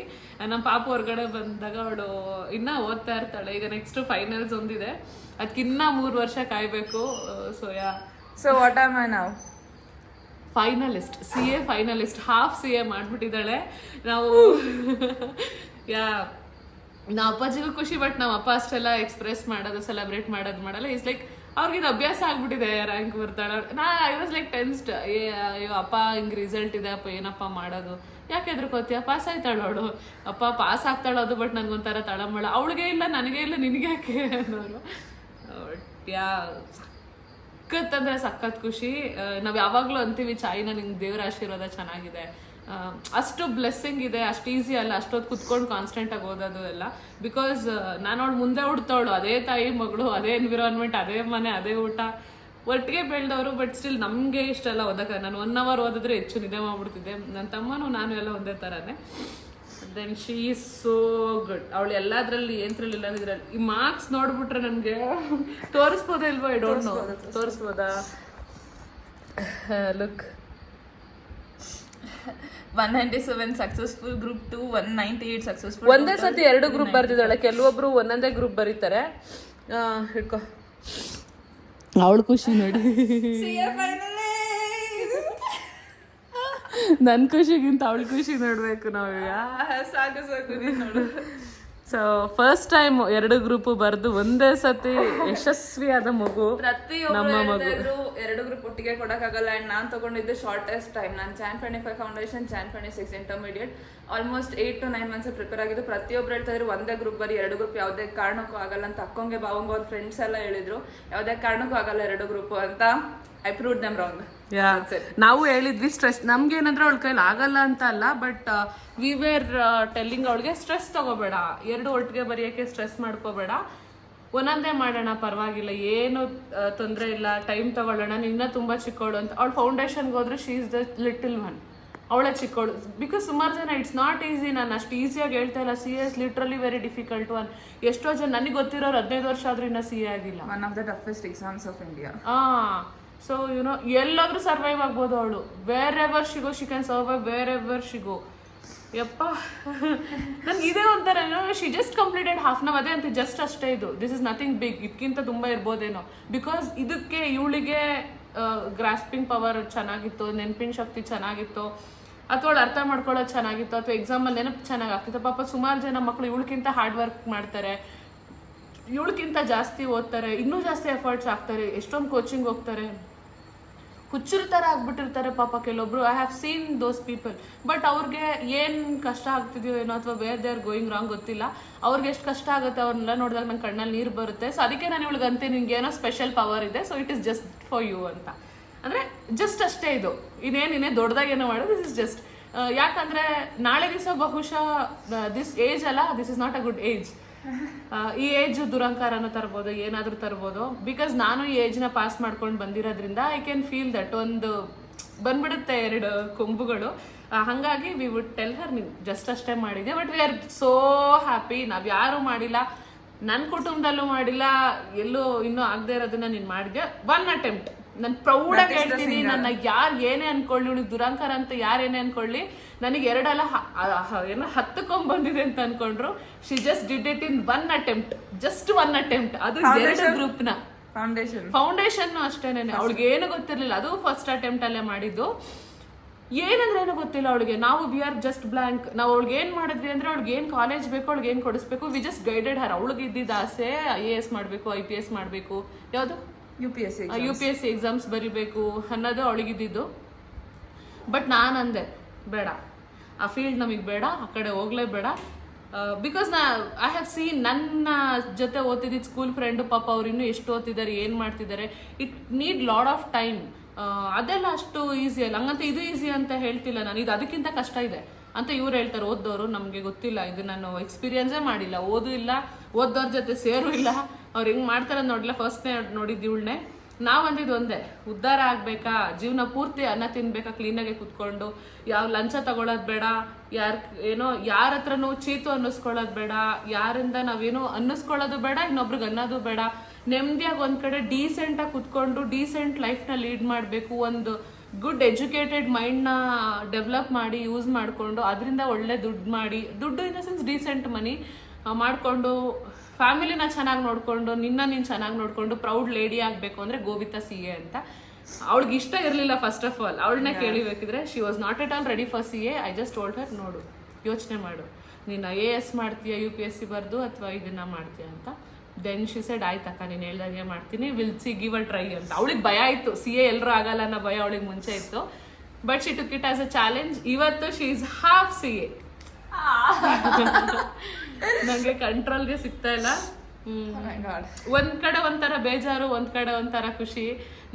ನಮ್ಮ ಪಾಪ ಹೊರಗಡೆ ಬಂದಾಗ ಅವಳು ಇನ್ನೂ ಓದ್ತಾ ಇರ್ತಾಳೆ. ಈಗ ನೆಕ್ಸ್ಟ್ ಫೈನಲ್ಸ್ ಒಂದಿದೆ, ಅದಕ್ಕಿನ್ನ 3 ವರ್ಷ ಕಾಯ್ಬೇಕು. So what am I now? Finalist, CA finalist. Half CA ಮಾಡಿಬಿಟ್ಟಿದ್ದಾಳೆ. ನಾವು ನಮ್ಮ ಅಪ್ಪಾಜಿಗೂ ಖುಷಿ, ಬಟ್ ನಮ್ಮ ಅಪ್ಪ ಅಷ್ಟೆಲ್ಲ ಎಕ್ಸ್ಪ್ರೆಸ್ ಮಾಡೋದು, ಸೆಲೆಬ್ರೇಟ್ ಮಾಡೋದು ಮಾಡಲ್ಲ. ಇಟ್ಸ್ ಲೈಕ್ ಅವ್ರಿಗೆ ಇದು ಅಭ್ಯಾಸ ಆಗ್ಬಿಟ್ಟಿದೆ ರ್ಯಾಂಕ್ ಬರ್ತಾಳೆ. I was like tensed. ಅಯ್ಯೋ ಅಪ್ಪ ಹಿಂಗೆ ರಿಸಲ್ಟ್ ಇದೆ ಅಪ್ಪ, ಏನಪ್ಪ ಮಾಡೋದು, ಯಾಕೆ ಎದ್ರಕೋತೀಯ, ಪಾಸ್ ಆಯ್ತಾಳು ಅವಳು, ಅಪ್ಪ ಪಾಸ್ ಆಗ್ತಾಳೋದು. ಬಟ್ ನನಗೊಂಥರ ತಳಮಳ, ಅವಳಿಗೆ ಇಲ್ಲ ನನಗೆ ಇಲ್ಲ ನಿನಗೆ ಯಾಕೆ ಅನ್ನೋರು. ಸಕ್ಕತ್ತಂದ್ರೆ ಸಖತ್ ಖುಷಿ. ನಾವು ಯಾವಾಗಲೂ ಅಂತೀವಿ ಚಾಯಿನ ನಿಂಗೆ ದೇವರ ಆಶೀರ್ವಾದ ಚೆನ್ನಾಗಿದೆ, ಅಷ್ಟು ಬ್ಲೆಸ್ಸಿಂಗ್ ಇದೆ, ಅಷ್ಟು ಈಸಿ ಅಲ್ಲ ಅಷ್ಟೊತ್ತು ಕುತ್ಕೊಂಡು ಕಾನ್ಸ್ಟೆಂಟಾಗಿ ಓದೋದು ಎಲ್ಲ. ಬಿಕಾಸ್ ನಾನು ಅವಳು ಮುಂದೆ ಹುಡ್ತವಳು, ಅದೇ ತಾಯಿ ಮಗಳು, ಅದೇ ಎನ್ವಿರಾನ್ಮೆಂಟ್, ಅದೇ ಮನೆ, ಅದೇ ಊಟ, ಒಟ್ಟಿಗೆ ಬೆಳೆದವರು. ಬಟ್ ಸ್ಟಿಲ್ ನಮಗೆ ಇಷ್ಟೆಲ್ಲ ಓದಕ್ಕೆ ನಾನು 1 hour ಓದಿದ್ರೆ ಹೆಚ್ಚು ನಿದ್ದೆ ಮಾಡ್ಬಿಡ್ತಿದ್ದೆ. ನನ್ನ ತಮ್ಮನೂ ನಾನು ಎಲ್ಲ ಒಂದೇ ಥರನೇ. Then she is so good. ಅವಳು ಎಲ್ಲದರಲ್ಲಿ ಏನ್ರಲ್ಲಿ ಇಲ್ಲ ಇದ್ರಲ್ಲಿ. ಈ ಮಾರ್ಕ್ಸ್ ನೋಡ್ಬಿಟ್ರೆ ನನಗೆ ತೋರಿಸ್ಬೋದಾ ಇಲ್ವೋ, ಐ ಡೋಂಟ್ ನೋ. ತೋರಿಸ್ಬೋದಾ? Look, 197 successful, group 2 198 successful. ಒಂದೇ ಸತಿ 2 ಗ್ರೂಪ್ ಬರ್ತಿದ್ದಾಳೆ. ಕೆಲವೊಬ್ರು ಒಂದೊಂದೇ ಗ್ರೂಪ್ ಬರೀತಾರೆ. ಹಿಡ್ಕೊ, ಅವಳು ಖುಷಿ ನೋಡಿ. ನನ್ನ ಖುಷಿಗಿಂತ ಅವಳ ಖುಷಿ ನೋಡ್ಬೇಕು ನಾವು. ಸಾಕು ನೀನು ನೋಡು. ಸೊ ಫಸ್ಟ್ ಟೈಮ್ 2 ಗ್ರೂಪ್ ಬರೆದು ಒಂದೇ ಸತಿ ಯಶಸ್ವಿಯಾದ ಮಗು ನಮ್ಮ ಮಗು. 2 ಗ್ರೂಪ್ ಒಟ್ಟಿಗೆ ಕೊಡೋಕ್ಕಾಗಲ್ಲ. ಆ್ಯಂಡ್ ನಾನು ತೊಗೊಂಡಿದ್ದು ಶಾರ್ಟೆಸ್ಟ್ ಟೈಮ್. ನಾನು Jan 25 foundation, Jan 26 intermediate, almost 8 to 9 months prepare ಆಗಿದ್ದು. ಪ್ರತಿಯೊಬ್ರು ಹೇಳ್ತಾ ಇದ್ರು ಒಂದೇ ಗ್ರೂಪ್ ಬರೀ, 2 ಗ್ರೂಪ್ ಯಾವುದೇ ಕಾರಣಕ್ಕೂ ಆಗಲ್ಲ ಅಂತ. ಅಕ್ಕಂಗೆ ಬಾವಂಗೆ ಅವ್ರ ಫ್ರೆಂಡ್ಸ್ ಎಲ್ಲ ಹೇಳಿದ್ರು ಯಾವುದೇ ಕಾರಣಕ್ಕೂ ಆಗಲ್ಲ 2 ಗ್ರೂಪ್ ಅಂತ. I proved them wrong. ನಾವು ಹೇಳಿದ್ವಿ ಸ್ಟ್ರೆಸ್ ನಮ್ಗೆ ಏನಂದ್ರೆ ಅವಳ ಕೈಲಿ ಆಗಲ್ಲ ಅಂತ ಅಲ್ಲ, ಬಟ್ ವಿ ವೇರ್ ಟೆಲ್ಲಿಂಗ್ ಅವಳಿಗೆ ಸ್ಟ್ರೆಸ್ ತಗೋಬೇಡ, 2 ಒಟ್ಟಿಗೆ ಬರೆಯೋಕ್ಕೆ ಸ್ಟ್ರೆಸ್ ಮಾಡ್ಕೋಬೇಡ, ಒಂದೊಂದೇ ಮಾಡೋಣ ಪರವಾಗಿಲ್ಲ, ಏನು ತೊಂದರೆ ಇಲ್ಲ, ಟೈಮ್ ತಗೊಳ್ಳೋಣ, ನಿನ್ನ ತುಂಬ ಚಿಕ್ಕವಳು ಅಂತ. ಅವಳು ಫೌಂಡೇಶನ್ಗೆ ಹೋದ್ರೆ she is the little one, ಅವಳೇ ಚಿಕ್ಕವಳು. ಬಿಕಾಸ್ ಸುಮಾರು ಜನ ಇಟ್ಸ್ ನಾಟ್ ಈಸಿ, ನಾನು ಅಷ್ಟು ಈಸಿಯಾಗಿ ಹೇಳ್ತಾ ಇಲ್ಲ. CA is literally very difficult one. ಎಷ್ಟೋ ಜನ ನನಗೆ ಗೊತ್ತಿರೋರು 15 ವರ್ಷ ಆದ್ರೂ ಇನ್ನೂ CA ಆಗಿಲ್ಲ. One of the toughest exams of India. So you know ಎಲ್ಲಾದ್ರೂ ಸರ್ವೈವ್ ಆಗ್ಬೋದು ಅವಳು. Wherever she goes she can survive wherever she goes. ಯಪ್ಪ, ನನ್ಗೆ ಇದೇ ಒಂಥರ she just completed half now. ಅದೇ ಅಂತ ಜಸ್ಟ್ ಅಷ್ಟೇ ಇದು. ದಿಸ್ ಇಸ್ ನಥಿಂಗ್ ಬಿಗ್, ಇದಕ್ಕಿಂತ ತುಂಬ ಇರ್ಬೋದೇನೋ. ಬಿಕಾಸ್ ಇದಕ್ಕೆ ಇವಳಿಗೆ ಗ್ರಾಸ್ಪಿಂಗ್ ಪವರ್ ಚೆನ್ನಾಗಿತ್ತು, ನೆನಪಿನ ಶಕ್ತಿ ಚೆನ್ನಾಗಿತ್ತು, ಅಥವಾ ಅವಳು ಅರ್ಥ ಮಾಡ್ಕೊಳ್ಳೋದು ಚೆನ್ನಾಗಿತ್ತು, ಅಥವಾ ಎಕ್ಸಾಮಲ್ಲಿ ನೆನಪು ಚೆನ್ನಾಗಿ ಆಗ್ತಿತ್ತು. ಪಾಪ ಸುಮಾರು ಜನ ಮಕ್ಕಳು ಇವಳಕ್ಕಿಂತ ಹಾರ್ಡ್ ವರ್ಕ್ ಮಾಡ್ತಾರೆ, ಇವಳಕ್ಕಿಂತ ಜಾಸ್ತಿ ಓದ್ತಾರೆ, ಇನ್ನೂ ಜಾಸ್ತಿ ಎಫರ್ಟ್ಸ್ ಹಾಕ್ತಾರೆ, ಎಷ್ಟೊಂದು ಕೋಚಿಂಗ್ ಹೋಗ್ತಾರೆ, ಹುಚ್ಚರ ಥರ ಆಗ್ಬಿಟ್ಟಿರ್ತಾರೆ ಪಾಪ ಕೆಲವೊಬ್ರು. I have seen those people. But ಅವ್ರಿಗೆ ಏನು ಕಷ್ಟ ಆಗ್ತಿದೆಯೋ ಏನೋ, ಅಥವಾ where they are going wrong ಗೊತ್ತಿಲ್ಲ. ಅವ್ರಿಗೆ ಎಷ್ಟು ಕಷ್ಟ ಆಗುತ್ತೆ ಅವ್ರನ್ನೆಲ್ಲ ನೋಡಿದಾಗ ನಂಗೆ ಕಣ್ಣಲ್ಲಿ ನೀರು ಬರುತ್ತೆ. ಸೊ ಅದಕ್ಕೆ ನಾನು ಇವಳಿಗೆ ಅಂತೀನಿ, ನಿಮ್ಗೆ ಏನೋ ಸ್ಪೆಷಲ್ ಪವರ್ ಇದೆ, so it is just for you ಅಂತ. ಅಂದರೆ ಜಸ್ಟ್ ಅಷ್ಟೇ ಇದು, ಇನ್ನೇ ದೊಡ್ಡದಾಗಿ ಏನೋ ಮಾಡೋದು, ದಿಸ್ ಇಸ್ ಜಸ್ಟ್. ಯಾಕಂದರೆ ನಾಳೆ ದಿವಸ ಬಹುಶಃ ದಿಸ್ ಏಜ್ ಅಲ್ಲ, this is not a good age. ಈ ಏಜ್ ದುರಂಕಾರನ ತರ್ಬೋದು, ಏನಾದರೂ ತರ್ಬೋದು. ಬಿಕಾಸ್ ನಾನು ಈ ಏಜ್ನ ಪಾಸ್ ಮಾಡ್ಕೊಂಡು ಬಂದಿರೋದ್ರಿಂದ ಐ ಕ್ಯಾನ್ ಫೀಲ್ ದಟ್. ಒಂದು ಬಂದ್ಬಿಡುತ್ತೆ 2 ಕೊಂಬುಗಳು. ಹಾಗಾಗಿ ವಿ ವುಡ್ ಟೆಲ್ ಹರ್, ನೀವು ಜಸ್ಟ್ ಅಷ್ಟೇ ಮಾಡಿದೆ. But we are so happy. ನಾವು ಯಾರೂ ಮಾಡಿಲ್ಲ, ನನ್ನ ಕುಟುಂಬದಲ್ಲೂ ಮಾಡಿಲ್ಲ, ಎಲ್ಲೂ ಇನ್ನೂ ಆಗದೆ ಇರೋದನ್ನ ನೀನು ಮಾಡಿದ್ಯಾ. 1 ಅಟೆಂಪ್ಟ್. ನಾನು ಪ್ರೌಡಾಗಿ ಹೇಳ್ತೀನಿ, ನನ್ನ ಯಾರು ಏನೇ ಅನ್ಕೊಳ್ಳಿ, ಇವಳಿಗೆ ದುರಂಕಾರ ಅಂತ ಯಾರೇನೇ ಅನ್ಕೊಳ್ಳಿ, ನನಗೆ 2 ಅಲ್ಲ ಏನೋ 10 ಕೊಂಬ್ ಬಂದಿದೆ ಅಂತ ಅನ್ಕೊಂಡ್ರು. She just did it in 1 attempt, just 1 attempt. ಅದು 2 ಗ್ರೂಪ್ನ ಫೌಂಡೇಶನ್ ಅಷ್ಟೇನೆ. ಅವಳಿಗೆ ಏನು ಗೊತ್ತಿರ್ಲಿಲ್ಲ, ಅದು ಫಸ್ಟ್ ಅಟೆಂಪ್ಟ್ ಅಲ್ಲೇ ಮಾಡಿದ್ದು. ಏನಂದ್ರೆ ಏನೋ ಗೊತ್ತಿಲ್ಲ ಅವಳಿಗೆ. ನಾವು ವಿ ಆರ್ ಜಸ್ಟ್ ಬ್ಲಾಂಕ್. ನಾವು ಅವಳಿಗೆ ಏನು ಮಾಡಿದ್ವಿ ಅಂದ್ರೆ, ಅವಳಿಗೆ ಏನು ಕಾಲೇಜ್ ಬೇಕು, ಅವಳಿಗೆ ಏನು ಕೊಡಿಸ್ಬೇಕು, ವಿ ಜಸ್ಟ್ ಗೈಡೆಡ್ ಹರ್. ಅವಳಿಗೆ ಇದ್ದಿದ್ದ ಆಸೆ IAS ಮಾಡಬೇಕು, IPS ಮಾಡಬೇಕು, ಯಾವುದು UPSC ಎಕ್ಸಾಮ್ಸ್ ಬರಿಬೇಕು ಅನ್ನೋದು ಅವಳಿಗಿದ್ದಿದ್ದು. ಬಟ್ ನಾನು ಅಂದೆ, ಬೇಡ, ಆ ಫೀಲ್ಡ್ ನಮಗೆ ಬೇಡ, ಆ ಕಡೆ ಹೋಗ್ಲೇಬೇಡ. ಬಿಕಾಸ್ ಐ ಹ್ಯಾವ್ ಸೀನ್ ನನ್ನ ಜೊತೆ ಓದ್ತಿದ್ದಿದ್ದು ಸ್ಕೂಲ್ ಫ್ರೆಂಡು, ಪಾಪ ಅವ್ರು ಇನ್ನೂ ಎಷ್ಟು ಓದ್ತಿದ್ದಾರೆ, ಏನು ಮಾಡ್ತಿದ್ದಾರೆ. It need lot of time. ಅದೆಲ್ಲ ಅಷ್ಟು ಈಸಿ ಅಲ್ಲ. ಹಂಗಂತ ಇದು ಈಸಿ ಅಂತ ಹೇಳ್ತಿಲ್ಲ ನಾನು, ಇದು ಅದಕ್ಕಿಂತ ಕಷ್ಟ ಇದೆ ಅಂತ ಇವ್ರು ಹೇಳ್ತಾರೆ ಓದೋರು. ನಮಗೆ ಗೊತ್ತಿಲ್ಲ, ಇದು ನಾನು ಎಕ್ಸ್ಪೀರಿಯನ್ಸೇ ಮಾಡಿಲ್ಲ, ಓದೂ ಇಲ್ಲ, ಓದೋರ ಜೊತೆ ಸೇರೂ ಇಲ್ಲ. ಅವ್ರು ಹೆಂಗೆ ಮಾಡ್ತಾರೆ ನೋಡಿಲ್ಲ, ಫಸ್ಟ್ನೇ ನೋಡಿದ್ದು ಇವಳನ್ನೇ. ನಾವು ಅಂದಿದ್ದು ಒಂದೇ, ಉದ್ಧಾರ ಆಗಬೇಕಾ, ಜೀವನ ಪೂರ್ತಿ ಅನ್ನ ತಿನ್ಬೇಕಾ ಕ್ಲೀನಾಗೆ ಕುತ್ಕೊಂಡು, ಯಾವ ಲಂಚ ತಗೊಳ್ಳೋದು ಬೇಡ, ಯಾರ ಹತ್ರನೂ ಚೀತು ಅನ್ನಿಸ್ಕೊಳ್ಳೋದು ಬೇಡ, ಯಾರಿಂದ ನಾವೇನು ಅನ್ನಿಸ್ಕೊಳ್ಳೋದು ಬೇಡ, ಇನ್ನೊಬ್ರಿಗೆ ಅನ್ನೋದು ಬೇಡ. ನೆಮ್ಮದಿಯಾಗಿ ಒಂದು ಕಡೆ ಡೀಸೆಂಟಾಗಿ ಕುತ್ಕೊಂಡು ಡೀಸೆಂಟ್ ಲೈಫ್ನ ಲೀಡ್ ಮಾಡಬೇಕು. ಒಂದು ಗುಡ್ ಎಜುಕೇಟೆಡ್ ಮೈಂಡ್ನ ಡೆವಲಪ್ ಮಾಡಿ ಯೂಸ್ ಮಾಡಿಕೊಂಡು ಅದರಿಂದ ಒಳ್ಳೆ ದುಡ್ಡು ಮಾಡಿ, ದುಡ್ಡು ಇನ್ ದ ಸೆನ್ಸ್ ಡೀಸೆಂಟ್ ಮನಿ ಮಾಡಿಕೊಂಡು, ಫ್ಯಾಮಿಲಿನ ಚೆನ್ನಾಗಿ ನೋಡಿಕೊಂಡು, ನೀನು ಚೆನ್ನಾಗಿ ನೋಡಿಕೊಂಡು ಪ್ರೌಡ್ ಲೇಡಿ ಆಗಬೇಕು ಅಂದರೆ ಗೋವಿತಾ CA ಅಂತ. ಅವಳಿಗೆ ಇಷ್ಟ ಇರಲಿಲ್ಲ ಫಸ್ಟ್ ಆಫ್ ಆಲ್. ಅವಳನ್ನ ಕೇಳಿಬೇಕಿದ್ರೆ she was not at all ready for CA. I just told her, ನೋಡು, ಯೋಚನೆ ಮಾಡು, ನೀನು IAS ಮಾಡ್ತೀಯ, UPSC ಬರ್ದು, ಅಥವಾ ಇದನ್ನ ಮಾಡ್ತೀಯ ಅಂತ. ದೆನ್ ಶಿ ಸೆಡ್, ಆಯ್ತಕ್ಕ ನೀನು ಹೇಳ್ದಂಗೆ ಮಾಡ್ತೀನಿ, will see, give a try ಅಂತ. ಅವಳಿಗೆ ಭಯ ಇತ್ತು, CA ಎಲ್ಲರೂ ಆಗಲ್ಲ ಅನ್ನೋ ಭಯ ಅವಳಿಗೆ ಮುಂಚೆ ಇತ್ತು. But she took it as a challenge. ಇವತ್ತು ಶಿ ಈಸ್ ಹಾಫ್ CA. ನಂಗೆ ಕಂಟ್ರೋಲ್ಗೆ ಸಿಗ್ತಾ ಇಲ್ಲ. ಒಂದ್ ಕಡೆ ಒಂಥರ ಬೇಜಾರು, ಒಂದ್ ಕಡೆ ಒಂಥರ ಖುಷಿ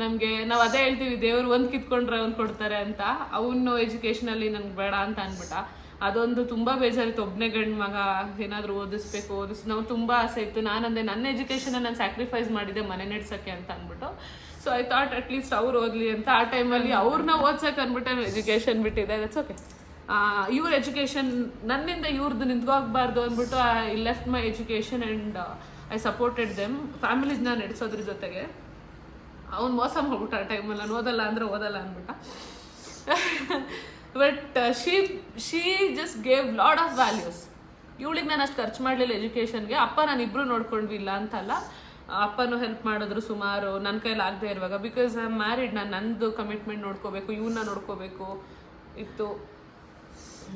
ನಮ್ಗೆ. ನಾವ್ ಅದೇ ಹೇಳ್ತೀವಿ, ದೇವ್ರು ಒಂದ್ ಕಿತ್ಕೊಂಡ್ರೆ ಒಂದ್ ಕೊಡ್ತಾರೆ ಅಂತ. ಅವನು ಎಜುಕೇಶನ್ ಅಲ್ಲಿ ನನ್ಗೆ ಬೇಡ ಅಂತ ಅನ್ಬಿಟ್ಟ. ಅದೊಂದು ತುಂಬಾ ಬೇಜಾರಿತ್ತು. ಒಬ್ನೇ ಗಂಡು ಮಗ, ಏನಾದ್ರು ಓದಿಸ್ಬೇಕು, ನಾವು ತುಂಬಾ ಆಸೆ ಇತ್ತು. ನಾನಂದೆ ನನ್ನ ಎಜುಕೇಶನ್ ನಾನು ಸ್ಯಾಕ್ರಿಫೈಸ್ ಮಾಡಿದೆ ಮನೆ ನಡೆಸಕ್ಕೆ ಅಂತ ಅನ್ಬಿಟ್ಟು. ಸೊ ಐ ಥಾಟ್ ಅಟ್ಲೀಸ್ಟ್ ಅವ್ರು ಓದ್ಲಿ ಅಂತ. ಆ ಟೈಮಲ್ಲಿ ಅವ್ರನ್ನ ಓದ್ಸಕ್ಕೆ ಅನ್ಬಿಟ್ಟೆ ಎಜುಕೇಶನ್ ಬಿಟ್ಟಿದೆ. That's okay. ಇವ್ರ ಎಜುಕೇಶನ್ ನನ್ನಿಂದ ಇವ್ರದ್ದು ನಿಂತ್ಕೋಗ್ಬಾರ್ದು ಅಂದ್ಬಿಟ್ಟು I left my education and I supported them. ಫ್ಯಾಮಿಲೀಸ್ನ ನಡೆಸೋದ್ರ ಜೊತೆಗೆ. ಅವ್ನು ಮೋಸ ಮಾಡ್ಬಿಟ್ಟ ಆ ಟೈಮಲ್ಲಿ, ನಾನು ಓದಲ್ಲ ಅಂದರೆ ಓದಲ್ಲ ಅಂದ್ಬಿಟ್ಟ. But she just gave load of values. ಇವಳಿಗೆ ನಾನು ಅಷ್ಟು ಖರ್ಚು ಮಾಡಲಿಲ್ಲ ಎಜುಕೇಷನ್ಗೆ. ಅಪ್ಪ ನಾನು ಇಬ್ಬರು ನೋಡ್ಕೊಂಡ್ವಿ, ಇಲ್ಲ ಅಂತಲ್ಲ. ಅಪ್ಪನೂ ಹೆಲ್ಪ್ ಮಾಡಿದ್ರು ಸುಮಾರು, ನನ್ನ ಕೈಲಿ ಆಗದೆ ಇರುವಾಗ. ಬಿಕಾಸ್ ಐ ಆಮ್ ಮ್ಯಾರಿಡ್, ನಾನು ನಂದು ಕಮಿಟ್ಮೆಂಟ್ ನೋಡ್ಕೋಬೇಕು, ಇವನ್ನ ನೋಡ್ಕೋಬೇಕು ಇತ್ತು.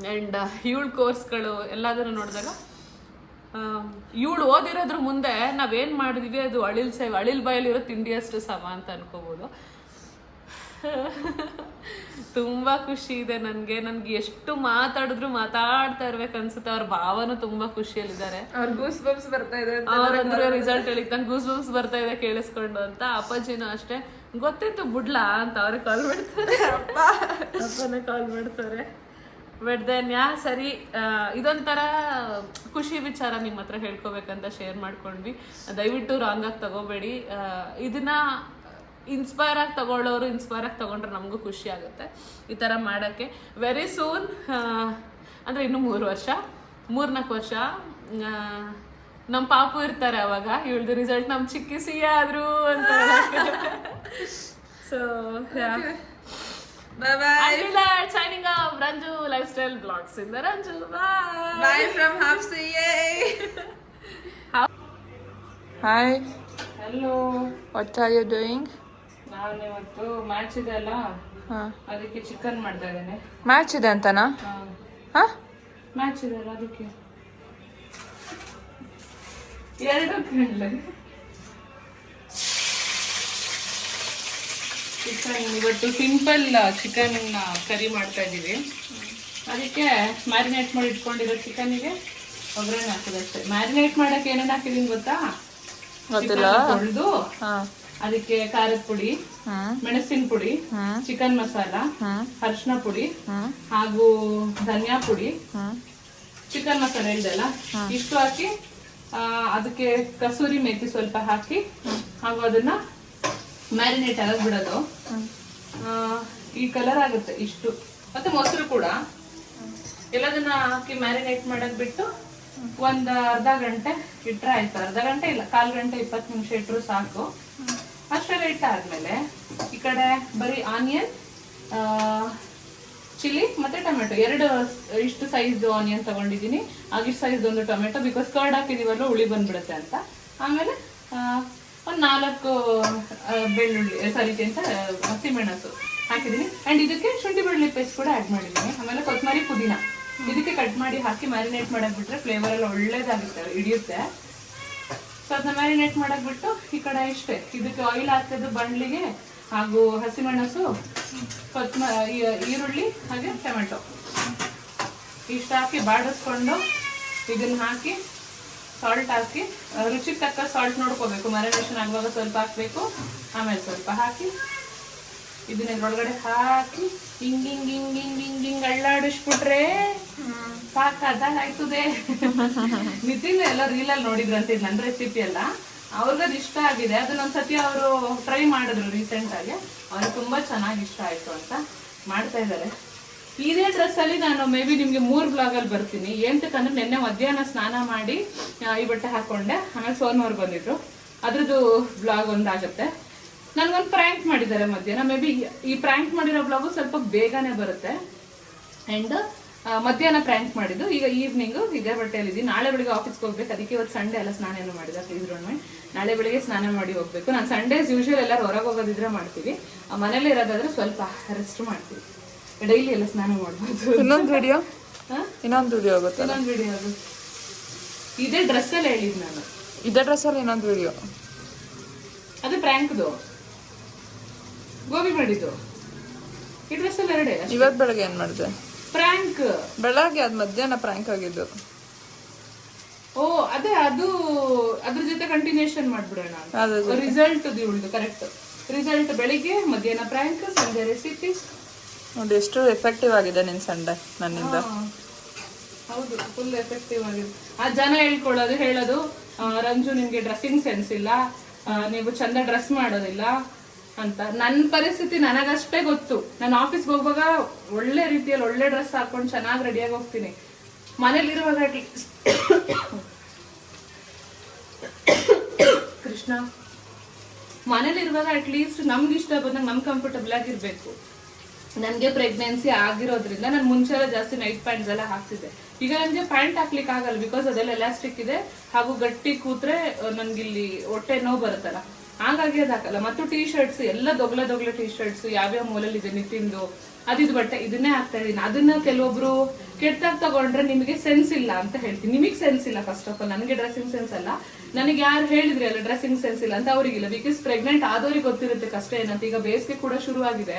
ಆ್ಯಂಡ್ ಇವಳ ಕೋರ್ಸ್ಗಳು ಎಲ್ಲದನ್ನು ನೋಡಿದಾಗ, ಇವಳು ಓದಿರೋದ್ರ ಮುಂದೆ ನಾವೇನು ಮಾಡಿದ್ವಿ ಅದು ಅಳಿಲ್ ಬಾಯಲ್ಲಿರೋ ತಿಂಡಿ ಅಷ್ಟು ಸಮ ಅಂತ ಅನ್ಕೋಬೋದು. ತುಂಬ ಖುಷಿ ಇದೆ ನನಗೆ. ಎಷ್ಟು ಮಾತಾಡಿದ್ರು ಮಾತಾಡ್ತಾ ಇರ್ಬೇಕು ಅನ್ಸುತ್ತೆ. ಅವ್ರ ಭಾವನೂ ತುಂಬಾ ಖುಷಿಯಲ್ಲಿದ್ದಾರೆ. ಅವ್ರ ಗೂಸ್ ಬಂಪ್ಸ್ ಬರ್ತಾ ಇದೆ, ಅವ್ರಂದ್ರೆ ರಿಸಲ್ಟ್ ಹೇಳಿದ್ ನಂಗೆ ಗೂಸ್ ಬಂಪ್ಸ್ ಬರ್ತಾ ಇದೆ ಕೇಳಿಸ್ಕೊಂಡು ಅಂತ. ಅಪ್ಪಾಜಿನೂ ಅಷ್ಟೇ, ಗೊತ್ತಿತ್ತು ಬಿಡ್ಲಾ ಅಂತ ಅವ್ರಿಗೆ ಕಾಲ್ ಮಾಡ್ತಾರೆ, ಅಪ್ಪನೇ ಕಾಲ್ ಮಾಡ್ತಾರೆ. ಬಟ್ ದೆನ್ ಸರಿ, ಇದೊಂಥರ ಖುಷಿ ವಿಚಾರ ನಿಮ್ಮ ಹತ್ರ ಹೇಳ್ಕೊಬೇಕಂತ ಶೇರ್ ಮಾಡ್ಕೊಂಡ್ವಿ. ದಯವಿಟ್ಟು ರಾಂಗ್ ಆಗಿ ತಗೋಬೇಡಿ. ಇದನ್ನ ಇನ್ಸ್ಪೈರ್ ಆಗಿ ತಗೊಳ್ಳೋರು ಇನ್ಸ್ಪೈರ್ ಆಗಿ ತಗೊಂಡ್ರೆ ನಮಗೂ ಖುಷಿ ಆಗುತ್ತೆ ಈ ಥರ ಮಾಡೋಕ್ಕೆ. ವೆರಿ ಸೂನ್, ಅಂದರೆ ಇನ್ನೂ 3-4 ವರ್ಷ ನಮ್ಮ ಪಾಪು ಇರ್ತಾರೆ ಅವಾಗ. ಇವಳ್ದು ರಿಸಲ್ಟ್ ನಮ್ಮ ಚಿಕ್ಕಿ CA ಆದ್ರು ಅಂತ. So bye bye. Signing off, Ranju Lifestyle Vlogs in the Ranju. Bye. Bye from half CA. Hi. Hello. What are you doing? ನಾನು ಇವತ್ತು ಮ್ಯಾಚ್ ಇದೆ ಅಲ್ಲ, ಅದಕ್ಕೆ ಚಿಕನ್ ಮಾಡ್ತಾ ಇದ್ದೇನೆ. ಮ್ಯಾಚ್ ಇದೆ ಅಂತನಾ? ಹಾ, ಮ್ಯಾಚ್ ಇದೆ ಅಲ್ಲ ಅದಕ್ಕೆ 2 ಗಂಟೆ ಚಿಕನ್. ಇವತ್ತು ಸಿಂಪಲ್ ಚಿಕನ್ ಕರಿ ಮಾಡ್ತಾ ಇದ್ದೀವಿ. ಅದಕ್ಕೆ ಮ್ಯಾರಿನೇಟ್ ಮಾಡಿ ಇಟ್ಕೊಂಡಿರೋ ಚಿಕನ್ನಿಗೆ ಒಗ್ಗರಣೆ ಹಾಕೋದಷ್ಟೇ. ಮ್ಯಾರಿನೇಟ್ ಮಾಡಕ್ಕೆ ಏನೇನು ಹಾಕಿದೀನಿ ಗೊತ್ತಾ? ತೊಳೆದು ಅದಕ್ಕೆ ಖಾರದ ಪುಡಿ, ಮೆಣಸಿನ ಪುಡಿ, ಚಿಕನ್ ಮಸಾಲ, ಅರಿಶಿನ ಪುಡಿ ಹಾಗೂ ಧನಿಯಾ ಪುಡಿ, ಚಿಕನ್ ಮಸಾಲ ಇದೆಲ್ಲ ಇಷ್ಟು ಹಾಕಿ ಅದಕ್ಕೆ ಕಸೂರಿ ಮೇಥಿ ಸ್ವಲ್ಪ ಹಾಕಿ ಹಾಗೂ ಅದನ್ನ ಮ್ಯಾರಿನೇಟ್ ಆಗಕ್ ಬಿಡೋದು. ಈ ಕಲರ್ ಆಗುತ್ತೆ ಇಷ್ಟು, ಮತ್ತೆ ಮೊಸರು ಕೂಡ ಎಲ್ಲದನ್ನ ಹಾಕಿ ಮ್ಯಾರಿನೇಟ್ ಮಾಡಕ್ ಬಿಟ್ಟು ಒಂದ್ ಅರ್ಧ ಗಂಟೆ ಇಟ್ರೆ ಆಯ್ತು. ಅರ್ಧ ಗಂಟೆ ಇಲ್ಲ, 1/4 ಗಂಟೆ 20 ನಿಮಿಷ ಇಟ್ರು ಸಾಕು. ಅಷ್ಟೆಲ್ಲ ಇಟ್ಟಾದ್ಮೇಲೆ ಈ ಕಡೆ ಬರೀ ಆನಿಯನ್, ಚಿಲ್ಲಿ ಮತ್ತೆ ಟೊಮೆಟೊ 2 ಇಷ್ಟು ಸೈಜ್ ಆನಿಯನ್ ತಗೊಂಡಿದ್ದೀನಿ, ಆಗಿಷ್ಟು ಸೈಜ್ ಒಂದು ಟೊಮೆಟೊ, ಬಿಕಾಸ್ ಕರ್ಡ್ ಹಾಕಿದೀವಲ್ಲ ಹುಳಿ ಬಂದ್ಬಿಡುತ್ತೆ ಅಂತ. ಆಮೇಲೆ ಒಂದು 4 ಬೆಳ್ಳುಳ್ಳಿ ಅಂತ ಹಸಿಮೆಣಸು ಹಾಕಿದೀನಿ. ಅಂಡ್ ಇದಕ್ಕೆ ಶುಂಠಿ ಬೆಳ್ಳುಳ್ಳಿ ಪೇಸ್ಟ್ ಕೂಡ ಆಡ್ ಮಾಡಿದೀನಿ. ಆಮೇಲೆ ಕೊತ್ತಂಬರಿ, ಪುದೀನ ಇದಕ್ಕೆ ಕಟ್ ಮಾಡಿ ಹಾಕಿ ಮ್ಯಾರಿನೇಟ್ ಮಾಡಕ್ ಬಿಟ್ರೆ ಫ್ಲೇವರ್ ಎಲ್ಲ ಒಳ್ಳೇದಾಗುತ್ತೆ, ಹಿಡಿಯುತ್ತೆ. ಸೊ ಅದನ್ನ ಮ್ಯಾರಿನೇಟ್ ಮಾಡಕ್ ಬಿಟ್ಟು ಈ ಕಡೆ ಇಷ್ಟೇ. ಇದಕ್ಕೆ ಆಯಿಲ್ ಹಾಕೋದು ಬಾಣಲಿಗೆ, ಹಾಗೂ ಹಸಿಮೆಣಸು, ಈರುಳ್ಳಿ ಹಾಗೆ ಟೊಮೆಟೊ ಇಷ್ಟು ಹಾಕಿ ಬಾಡಿಸ್ಕೊಂಡು ಇದನ್ನ ಹಾಕಿ ಸಾಲ್ಟ್ ಹಾಕಿ ರುಚಿಗೆ ತಕ್ಕ ಸಾಲ್ಟ್ ನೋಡ್ಕೋಬೇಕು. ಮ್ಯಾರಿನೇಷನ್ ಆಗುವಾಗ ಸ್ವಲ್ಪ ಹಾಕ್ಬೇಕು, ಆಮೇಲೆ ಸ್ವಲ್ಪ ಹಾಕಿ ಇದನ್ನ ಇದ್ರೊಳಗಡೆ ಹಾಕಿ ಹಿಂಗ್ ಹಿಂಗ್ ಹಿಂಗ್ ಹಿಂಗ್ ಹಿಂಗ್ ಹಿಂಗ್ ಅಳ್ಳಾಡಿಸ್ಬಿಟ್ರೆ ಸಾಕಾಯ್ತದೆ. ನಿತಿನ್ ಎಲ್ಲ ರೀಲಲ್ಲಿ ನೋಡಿದ್ರಂತ ಇದು ನನ್ನ ರೆಸಿಪಿ ಅಲ್ಲ, ಅವ್ರಿಗದು ಇಷ್ಟ ಆಗಿದೆ. ಅದನ್ನೊಂದ್ಸತಿ ಅವರು ಟ್ರೈ ಮಾಡಿದ್ರು ರೀಸೆಂಟ್ ಆಗಿ, ಅವ್ರಿಗೆ ತುಂಬಾ ಚೆನ್ನಾಗಿ ಇಷ್ಟ ಆಯ್ತು ಅಂತ ಮಾಡ್ತಾ ಇದ್ದಾರೆ. ಇದೇ ಡ್ರೆಸ್ ಅಲ್ಲಿ ನಾನು ಮೇ ಬಿ ನಿಮ್ಗೆ 3 ಬ್ಲಾಗ್ ಅಲ್ಲಿ ಬರ್ತೀನಿ. ಏನಂತಂದ್ರೆ ನಿನ್ನೆ ಮಧ್ಯಾಹ್ನ ಸ್ನಾನ ಮಾಡಿ ಈ ಬಟ್ಟೆ ಹಾಕೊಂಡೆ, ಆಮೇಲೆ ಸೋಮವಾರ ಬಂದಿದ್ರು, ಅದ್ರದ್ದು ಬ್ಲಾಗ್ ಒಂದಾಗುತ್ತೆ. ನನ್ಗೊಂದು ಪ್ರ್ಯಾಂಕ್ ಮಾಡಿದ್ದಾರೆ ಮಧ್ಯಾಹ್ನ. ಮೇ ಬಿ ಈ ಪ್ರ್ಯಾಂಕ್ ಮಾಡಿರೋ ಬ್ಲಾಗು ಸ್ವಲ್ಪ ಬೇಗನೆ ಬರುತ್ತೆ. ಅಂಡ್ ಮಧ್ಯಾಹ್ನ ಪ್ರ್ಯಾಂಕ್ ಮಾಡಿದ್ದು, ಈಗ ಈವ್ನಿಂಗ್ ಇದೇ ಬಟ್ಟೆಯಲ್ಲಿ ಇದ್ದೀನಿ. ನಾಳೆ ಬೆಳಿಗ್ಗೆ ಆಫೀಸ್ಗೆ ಹೋಗ್ಬೇಕು, ಅದಕ್ಕೆ ಇವತ್ತು ಸಂಡೇ ಎಲ್ಲ ಸ್ನಾನ ಏನು ಮಾಡಿದ ಇದ್ರು. ನಾಳೆ ಬೆಳಿಗ್ಗೆ ಸ್ನಾನ ಮಾಡಿ ಹೋಗ್ಬೇಕು. ನಾನು ಸಂಡೇಸ್ ಯೂಶುವಲ್ ಎಲ್ಲರೂ ಹೊರಗೆ ಹೋಗೋದಿದ್ರೆ ಮಾಡ್ತೀವಿ, ಮನೇಲಿ ಇರೋದಾದ್ರೆ ಸ್ವಲ್ಪ ರೆಸ್ಟ್ ಮಾಡ್ತೀವಿ. ಡೈಲಿ ಎಲ್ಲ ಸ್ನಾನ ಮಾಡ್ಬೋದು. ಇನ್ನೊಂದು ವಿಡಿಯೋ ಆಗುತ್ತೆ. ಇನ್ನೊಂದು ವಿಡಿಯೋ ಅದು ಇದೇ ಡ್ರೆಸ್ ಅಲ್ಲಿ ಹೇಳಿದ್ ನಾನು. ಇದೇ ಡ್ರೆಸ್ ಅಲ್ಲಿ ಇನ್ನೊಂದು ವಿಡಿಯೋ, ಅದು ಪ್ರ್ಯಾಂಕ್ದು ಗೋಬಿ ಮಾಡಿದ್ದು. ಈ ಡ್ರೆಸ್ ಅಲ್ಲಿ 2 ಇವತ್ತು ಬೆಳಗ್ಗೆ ಏನ್ ಮಾಡಿದೆ? ಪ್ರ್ಯಾಂಕ್ ಬೆಳಗ್ಗೆ, ಅದ್ ಮಧ್ಯಾಹ್ನ ಪ್ರ್ಯಾಂಕ್ ಆಗಿದ್ದು. ಓ ಅದೇ, ಅದು ಅದ್ರ ಜೊತೆ ಕಂಟಿನ್ಯೂಷನ್ ಮಾಡ್ಬಿಡೋಣ. ರಿಸಲ್ಟ್ ಉಳ್ದು ಕರೆಕ್ಟ್. ರಿಸಲ್ಟ್ ಬೆಳಿಗ್ಗೆ, ಮಧ್ಯಾಹ್ನ ಪ್ರ್ಯಾಂಕ್, ಸಂಜೆ ರೆಸಿಪಿ. ನೋಡಿ ಎಷ್ಟು ಎಫೆಕ್ಟಿವ್ ಆಗಿದೆ ನಿನ್ ಸಂಡೆ ನನ್ನಿಂದ. ಹೌದು, ಫುಲ್ ಎಫೆಕ್ಟಿವ್ ಆಗಿದೆ. ಆ ಜನ ಹೇಳೋದು ರಂಜು ನಿಮ್ಗೆ ಡ್ರೆಸ್ಸಿಂಗ್ ಸೆನ್ಸ್ ಇಲ್ಲ, ನೀವು ಚಂದ ಡ್ರೆಸ್ ಮಾಡೋದಿಲ್ಲ ಅಂತ. ನನ್ನ ಪರಿಸ್ಥಿತಿ ನನಗಷ್ಟೇ ಗೊತ್ತು. ನಾನು ಆಫೀಸ್ಗೆ ಹೋಗುವಾಗ ಒಳ್ಳೆ ರೀತಿಯಲ್ಲಿ ಒಳ್ಳೆ ಡ್ರೆಸ್ ಹಾಕೊಂಡು ಚೆನ್ನಾಗಿ ರೆಡಿಯಾಗಿ ಹೋಗ್ತೀನಿ. ಮನೇಲಿರುವಾಗ ಕೃಷ್ಣ ಮನೇಲಿರುವಾಗ ಅಟ್ಲೀಸ್ಟ್ ನಮ್ಗೆ ಇಷ್ಟ ಬಂದಾಗ ನಮ್ ಕಂಫರ್ಟಬಲ್ ಆಗಿರ್ಬೇಕು. ನನಗೆ ಪ್ರೆಗ್ನೆನ್ಸಿ ಆಗಿರೋದ್ರಿಂದ ನಾನು ಮುಂಚೆ ಎಲ್ಲ ಜಾಸ್ತಿ ನೈಟ್ ಪ್ಯಾಂಟ್ಸ್ ಎಲ್ಲ ಹಾಕ್ತಿದ್ದೆ. ಈಗ ನನಗೆ ಪ್ಯಾಂಟ್ ಹಾಕ್ಲಿಕ್ಕೆ ಆಗಲ್ಲ, ಬಿಕಾಸ್ ಅದೆಲ್ಲ ಎಲಾಸ್ಟಿಕ್ ಇದೆ, ಹಾಗೂ ಗಟ್ಟಿ ಕೂತ್ರೆ ನನ್ಗಿಲ್ಲಿ ಹೊಟ್ಟೆ ನೋವು ಬರುತ್ತಲ್ಲ, ಹಾಗಾಗಿ ಅದು ಹಾಕಲ್ಲ. ಮತ್ತು ಟೀ ಶರ್ಟ್ಸ್ ಎಲ್ಲ ದೊಗ್ಲೆ ಟೀ ಶರ್ಟ್ಸ್ ಯಾವ್ಯಾವ ಮೂಲಲ್ಲಿ ಇದೆ ನಿತಿಂದು ಅದಿದ್ ಬಟ್ಟೆ ಇದನ್ನೇ ಹಾಕ್ತಾ ಇದೀನಿ. ಅದನ್ನ ಕೆಲವೊಬ್ರು ಕೆಟ್ಟಾಗಿ ತಗೊಂಡ್ರೆ ನಿಮಗೆ ಸೆನ್ಸ್ ಇಲ್ಲ ಅಂತ ಹೇಳ್ತೀನಿ. ನಿಮಗೆ ಸೆನ್ಸ್ ಇಲ್ಲ ಫಸ್ಟ್ ಆಫ್ ಆಲ್, ನನಗೆ ಡ್ರೆಸ್ಸಿಂಗ್ ಸೆನ್ಸ್ ಅಲ್ಲ. ನನಗೆ ಯಾರು ಹೇಳಿದ್ರಿ ಅಲ್ಲ ಡ್ರೆಸ್ಸಿಂಗ್ ಸೆನ್ಸ್ ಇಲ್ಲ ಅಂತ, ಅವ್ರಿಗಿಲ್ಲ. ಬಿಕಾಸ್ ಪ್ರೆಗ್ನೆಂಟ್ ಆದವ್ರಿಗೆ ಗೊತ್ತಿರುತ್ತೆ ಕಷ್ಟ ಏನಂತ. ಈಗ ಬೇಸಿಗೆ ಕೂಡ ಶುರು ಆಗಿದೆ,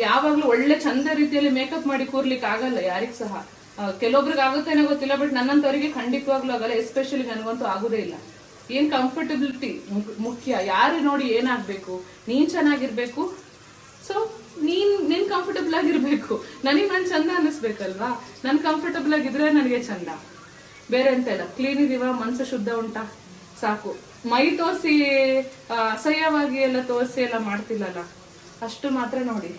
ಯಾವಾಗ್ಲೂ ಒಳ್ಳೆ ಚಂದ ರೀತಿಯಲ್ಲಿ ಮೇಕಪ್ ಮಾಡಿ ಕೂರ್ಲಿಕ್ಕೆ ಆಗಲ್ಲ ಯಾರಿಗ್ ಸಹ. ಕೆಲವೊಬ್ರಿಗೆ ಆಗುತ್ತೇನೋ ಗೊತ್ತಿಲ್ಲ, ಬಟ್ ನನ್ನಂತವರಿಗೆ ಖಂಡಿತವಾಗ್ಲೂ ಆಗಲ್ಲ. ಎಸ್ಪೆಷಲಿ ನನಗಂತೂ ಆಗುದೇ ಇಲ್ಲ. ಏನ್ ಕಂಫರ್ಟಬಿಲಿಟಿ ಮುಖ್ಯ. ಯಾರು ನೋಡಿ ಏನಾಗ್ಬೇಕು, ನೀನ್ ಚೆನ್ನಾಗಿರ್ಬೇಕು. ಸೊ ನೀನ್ ಕಂಫರ್ಟಬಲ್ ಆಗಿರ್ಬೇಕು. ನನಗೆ ನಾನು ಚಂದ ಅನ್ನಿಸ್ಬೇಕಲ್ವಾ. ನನ್ ಕಂಫರ್ಟಬಲ್ ಆಗಿದ್ರೆ ನನಗೆ ಚಂದ, ಬೇರೆ ಅಂತ ಇಲ್ಲ. ಕ್ಲೀನ್ ಇದೀವ, ಮನ್ಸು ಶುದ್ಧ ಉಂಟಾ ಸಾಕು. ಮೈ ತೋರಿಸಿ ಅಸಹ್ಯವಾಗಿ ಎಲ್ಲ ತೋರಿಸಿ ಎಲ್ಲ ಮಾಡ್ತಿಲ್ಲಲ್ಲ, ಅಷ್ಟು ಮಾತ್ರ ನೋಡಿ.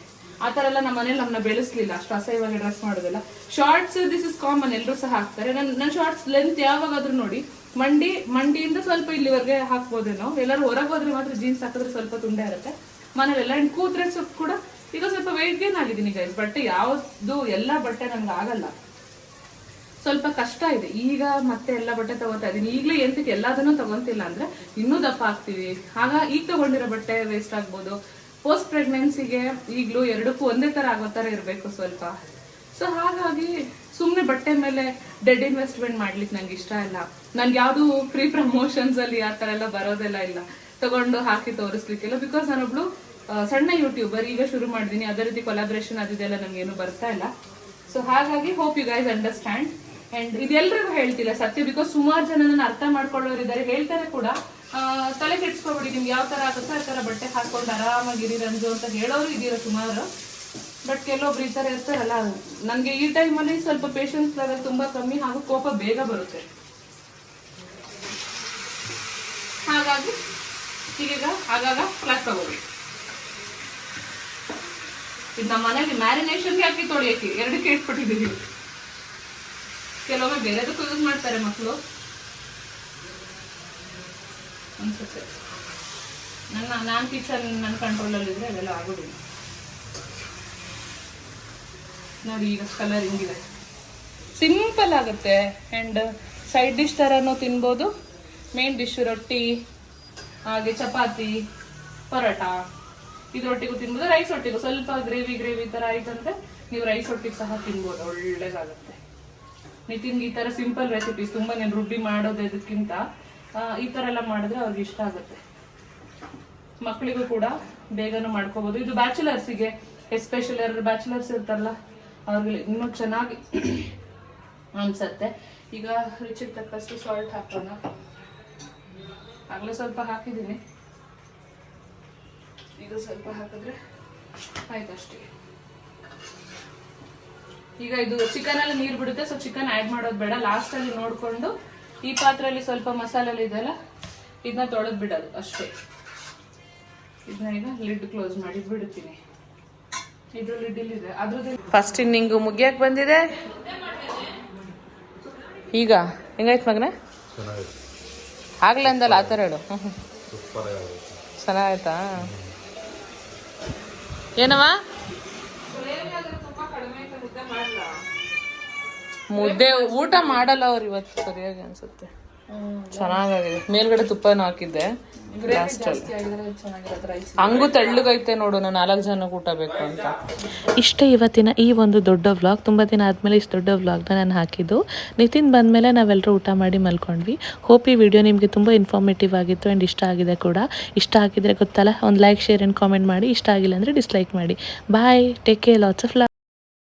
ಆ ತರ ಎಲ್ಲ ನಮ್ಮ ಮನೇಲಿ ನಮ್ಮನ್ನ ಬೆಳೆಸ್ಲಿಲ್ಲ, ಅಷ್ಟು ಅಸಹ್ಯವಾಗಿ ಡ್ರೆಸ್ ಮಾಡೋದಿಲ್ಲ. ಶಾರ್ಟ್ಸ್ ದಿಸ್ ಇಸ್ ಕಾಮನ್, ಎಲ್ಲರೂ ಸಹ ಹಾಕ್ತಾರೆ. ನನ್ನ ಶಾರ್ಟ್ಸ್ ಲೆಂತ್ ಯಾವಾಗಾದ್ರೂ ನೋಡಿ ಮಂಡಿಯಿಂದ ಸ್ವಲ್ಪ ಇಲ್ಲಿವರೆಗೆ ಹಾಕ್ಬೋದೇನೋ. ಎಲ್ಲರೂ ಹೊರಗೆ ಹೋದ್ರೆ ಮಾತ್ರ ಜೀನ್ಸ್ ಹಾಕಿದ್ರೆ ಸ್ವಲ್ಪ ತುಂಡೆ ಇರುತ್ತೆ ಮನೇಲೆಲ್ಲ. ಅಂಡ್ ಕೂತ್ರೆ ಸ್ವಲ್ಪ ಕೂಡ ಈಗ ಸ್ವಲ್ಪ ವೆಯ್ಟ್ ಗೇನ್ ಆಗಿದ್ದೀನಿ ಗೈಸ್. ಬಟ್ಟೆ ಯಾವ್ದು ಎಲ್ಲ ಬಟ್ಟೆ ನನ್ಗೆ ಆಗಲ್ಲ, ಸ್ವಲ್ಪ ಕಷ್ಟ ಇದೆ. ಈಗ ಮತ್ತೆ ಎಲ್ಲ ಬಟ್ಟೆ ತಗೋತಾ ಇದೀನಿ. ಈಗಲೇ ಎಂತಕ್ಕೆ ಎಲ್ಲದನ್ನೂ ತಗೊಂತಿಲ್ಲ ಅಂದ್ರೆ ಇನ್ನೂ ದಪ್ಪ ಆಗ್ತೀವಿ. ಆಗ ಈಗ ತಗೊಂಡಿರೋ ಬಟ್ಟೆ ವೇಸ್ಟ್ ಆಗ್ಬೋದು. ಪೋಸ್ಟ್ ಪ್ರೆಗ್ನೆನ್ಸಿಗೆ ಈಗಲೂ ಎರಡಕ್ಕೂ ಒಂದೇ ಥರ ಆಗೋ ಥರ ಇರಬೇಕು ಸ್ವಲ್ಪ. ಸೊ ಹಾಗಾಗಿ ಸುಮ್ಮನೆ ಬಟ್ಟೆ ಮೇಲೆ ಡೆಡ್ ಇನ್ವೆಸ್ಟ್ಮೆಂಟ್ ಮಾಡ್ಲಿಕ್ಕೆ ನಂಗೆ ಇಷ್ಟ ಇಲ್ಲ. ನನ್ಗೆ ಯಾವುದು ಫ್ರೀ ಪ್ರಮೋಷನ್ಸ್ ಅಲ್ಲಿ ಆ ಥರ ಎಲ್ಲ ಬರೋದೆಲ್ಲ ಇಲ್ಲ, ತಗೊಂಡು ಹಾಕಿ ತೋರಿಸ್ಲಿಕ್ಕಿಲ್ಲ. ಬಿಕಾಸ್ ನಾನೊಬ್ಳು ಸಣ್ಣ ಯೂಟ್ಯೂಬರ್, ಈಗ ಶುರು ಮಾಡಿದ್ದೀನಿ. ಅದೇ ರೀತಿ ಕೊಲಾಬ್ರೇಷನ್ ಅದಿದೆಲ್ಲ ನಂಗೇನು ಬರ್ತಾ ಇಲ್ಲ. ಸೊ ಹಾಗಾಗಿ hope you guys understand. And ಇದೆಲ್ಲರಿಗೂ ಹೇಳ್ತಿಲ್ಲ ಸತ್ಯ, ಬಿಕಾಸ್ ಸುಮಾರು ಜನ ನನ್ನ ಅರ್ಥ ಮಾಡ್ಕೊಳ್ಳೋರಿದ್ದಾರೆ, ಹೇಳ್ತಾರೆ ಕೂಡ. ತಲೆ ಕೆಡ್ಸ್ಕೊಬೇಡಿ, ನಿಮ್ಗೆ ಯಾವ ತರ ಆಗುತ್ತೋ ಆ ತರ ಬಟ್ಟೆ ಹಾಕೊಂಡು ಆರಾಮಾಗಿರಿ ರಂಜು ಅಂತ ಹೇಳೋರು ಇದೀರ ಸುಮಾರು. ಬಟ್ ಕೆಲವೊಬ್ರು ಈ ತರ ಇರ್ತಾರಲ್ಲ, ನನಗೆ ಈ ಟೈಮಲ್ಲಿ ಸ್ವಲ್ಪ ಪೇಷನ್ಸ್ ಲೆವೆಲ್ ತುಂಬಾ ಕಮ್ಮಿ ಹಾಗೂ ಕೋಪ ಬೇಗ ಬರುತ್ತೆ. ಹಾಗಾಗಿ ಈಗ ಆಗಾಗ ಕ್ಲಾಸ್ ತಗೋರಿ. ಇದು ನಮ್ಮ ಮನೇಲಿ ಮ್ಯಾರಿನೇಷನ್ಗೆ ಹಾಕಿ ತೊಳಿಯಕ್ಕೆ ಎರಡಕ್ಕೆ ಇಟ್ಬಿಟ್ಟಿದ್ದೀವಿ. ಕೆಲವೊಮ್ಮೆ ಬೇರೆದಕ್ಕೂ ಯೂಸ್ ಮಾಡ್ತಾರೆ ಮಕ್ಕಳು ಅನ್ಸುತ್ತೆ. ನಾನು ಕಿಚನ್ ನನ್ನ ಕಂಟ್ರೋಲಲ್ಲಿ ಇದ್ರೆ ಅದೆಲ್ಲ ಆಗೋದಿಲ್ಲ. ನೋಡಿ ಈಗ ಕಲರ್ ಹಿಂಗಿದೆ, ಸಿಂಪಲ್ ಆಗುತ್ತೆ. ಆ್ಯಂಡ್ ಸೈಡ್ ಡಿಶ್ ಥರನೂ ತಿನ್ಬೋದು, ಮೇನ್ ಡಿಶ್ ರೊಟ್ಟಿ, ಹಾಗೆ ಚಪಾತಿ, ಪರೋಟ, ಇದ್ರೊಟ್ಟಿಗೂ ತಿನ್ಬೋದು, ರೈಸ್ ಒಟ್ಟಿಗೂ. ಸ್ವಲ್ಪ ಗ್ರೇವಿ ಥರ ಆಯ್ತಂದ್ರೆ ನೀವು ರೈಸ್ ಒಟ್ಟಿಗೆ ಸಹ ತಿನ್ಬೋದು, ಒಳ್ಳೇದಾಗುತ್ತೆ. ನಿತಿನ್ಗೆ ಈ ಥರ ಸಿಂಪಲ್ ರೆಸಿಪೀಸ್ ತುಂಬ ನಾನು ರುಬ್ಬಿ ಮಾಡೋದಕ್ಕಿಂತ ಈ ಥರ ಎಲ್ಲ ಮಾಡಿದ್ರೆ ಅವ್ರಿಗೆ ಇಷ್ಟ ಆಗುತ್ತೆ. ಮಕ್ಕಳಿಗೂ ಕೂಡ ಬೇಗನೂ ಮಾಡ್ಕೋಬೋದು. ಇದು ಬ್ಯಾಚುಲರ್ಸಿಗೆ ಎಸ್ಪೆಷಲಿ ಯಾರು ಬ್ಯಾಚುಲರ್ಸ್ ಇರ್ತಾರಲ್ಲ ಅವ್ರಿಗೆ ಇನ್ನೂ ಚೆನ್ನಾಗಿ ಅನ್ಸತ್ತೆ. ಈಗ ರುಚಿಗೆ ತಕ್ಕಷ್ಟು ಸಾಲ್ಟ್ ಹಾಕೋಣ. ಆಗಲೇ ಸ್ವಲ್ಪ ಹಾಕಿದ್ದೀನಿ, ಇದು ಸ್ವಲ್ಪ ಹಾಕಿದ್ರೆ ಆಯ್ತು ಅಷ್ಟೇ. ಈಗ ಇದು ಚಿಕನ್ ಅಲ್ಲಿ ನೀರು ಬಿಡುತ್ತೆ, ಸೊ ಚಿಕನ್ ಆ್ಯಡ್ ಮಾಡೋದು ಬೇಡ. ಲಾಸ್ಟಲ್ಲಿ ನೋಡಿಕೊಂಡು ಈ ಪಾತ್ರೆಯಲ್ಲಿ ಸ್ವಲ್ಪ ಮಸಾಲೆ ಇದೆಯಲ್ಲ ಇದನ್ನ ತೊಳೆದು ಬಿಡೋದು ಅಷ್ಟೇ. ಇದನ್ನ ಈಗ ಲಿಡ್ ಕ್ಲೋಸ್ ಮಾಡಿ ಬಿಡ್ತೀನಿ. ಇದು ಲಿಡ್ ಇಲ್ಲಿದೆ, ಅದ್ರದ್ದು ಫಸ್ಟ್ ಇನ್ನಿಂಗು ಮುಗಿಯಕ್ಕೆ ಬಂದಿದೆ. ಈಗ ಹೆಂಗಾಯ್ತು ಮಗನೇ? ಆಗ್ಲೇ ಅಂದಲ್ಲ ಆ ಥರ ಹೇಳು. ಚೆನ್ನಾಗಾಯ್ತಾ? ಏನವ ಮುದ್ದೆ ಊಟ ಮಾಡಲ್ಲ ಅವ್ರು ಇವತ್ತು ಸರಿಯಾಗಿ ಅನ್ಸುತ್ತೆ. ಚೆನ್ನಾಗಿದೆ. ಮೇಲ್ಗಡೆ ತುಪ್ಪನೂ ಹಾಕಿದ್ದೆ ಲಾಸ್ಟಲ್ಲಿ. ಹಂಗೂ ತೆಳ್ಳಗೈತೆ ನೋಡು, ನಾನು 4 ಜನಕ್ಕೆ ಊಟ ಬೇಕು ಅಂತ. ಇಷ್ಟೇ ಇವತ್ತಿನ ಈ ಒಂದು ದೊಡ್ಡ ವ್ಲಾಗ್. ತುಂಬ ದಿನ ಆದಮೇಲೆ ಇಷ್ಟು ದೊಡ್ಡ ವ್ಲಾಗ್ನ ನಾನು ಹಾಕಿದ್ದು. ನಿತಿನ್ ಬಂದಮೇಲೆ ನಾವೆಲ್ಲರೂ ಊಟ ಮಾಡಿ ಮಲ್ಕೊಂಡ್ವಿ. ಹೋಪ್ ಈ ವಿಡಿಯೋ ನಿಮಗೆ ತುಂಬ ಇನ್ಫಾರ್ಮೇಟಿವ್ ಆಗಿತ್ತು ಆ್ಯಂಡ್ ಇಷ್ಟ ಆಗಿದೆ ಕೂಡ. ಇಷ್ಟ ಆಗಿದ್ರೆ ಗೊತ್ತಲ್ಲ, ಒಂದು ಲೈಕ್, ಶೇರ್ ಆ್ಯಂಡ್ ಕಾಮೆಂಟ್ ಮಾಡಿ. ಇಷ್ಟ ಆಗಿಲ್ಲ ಅಂದರೆ ಡಿಸ್ಲೈಕ್ ಮಾಡಿ. Bye, take care, lots of love.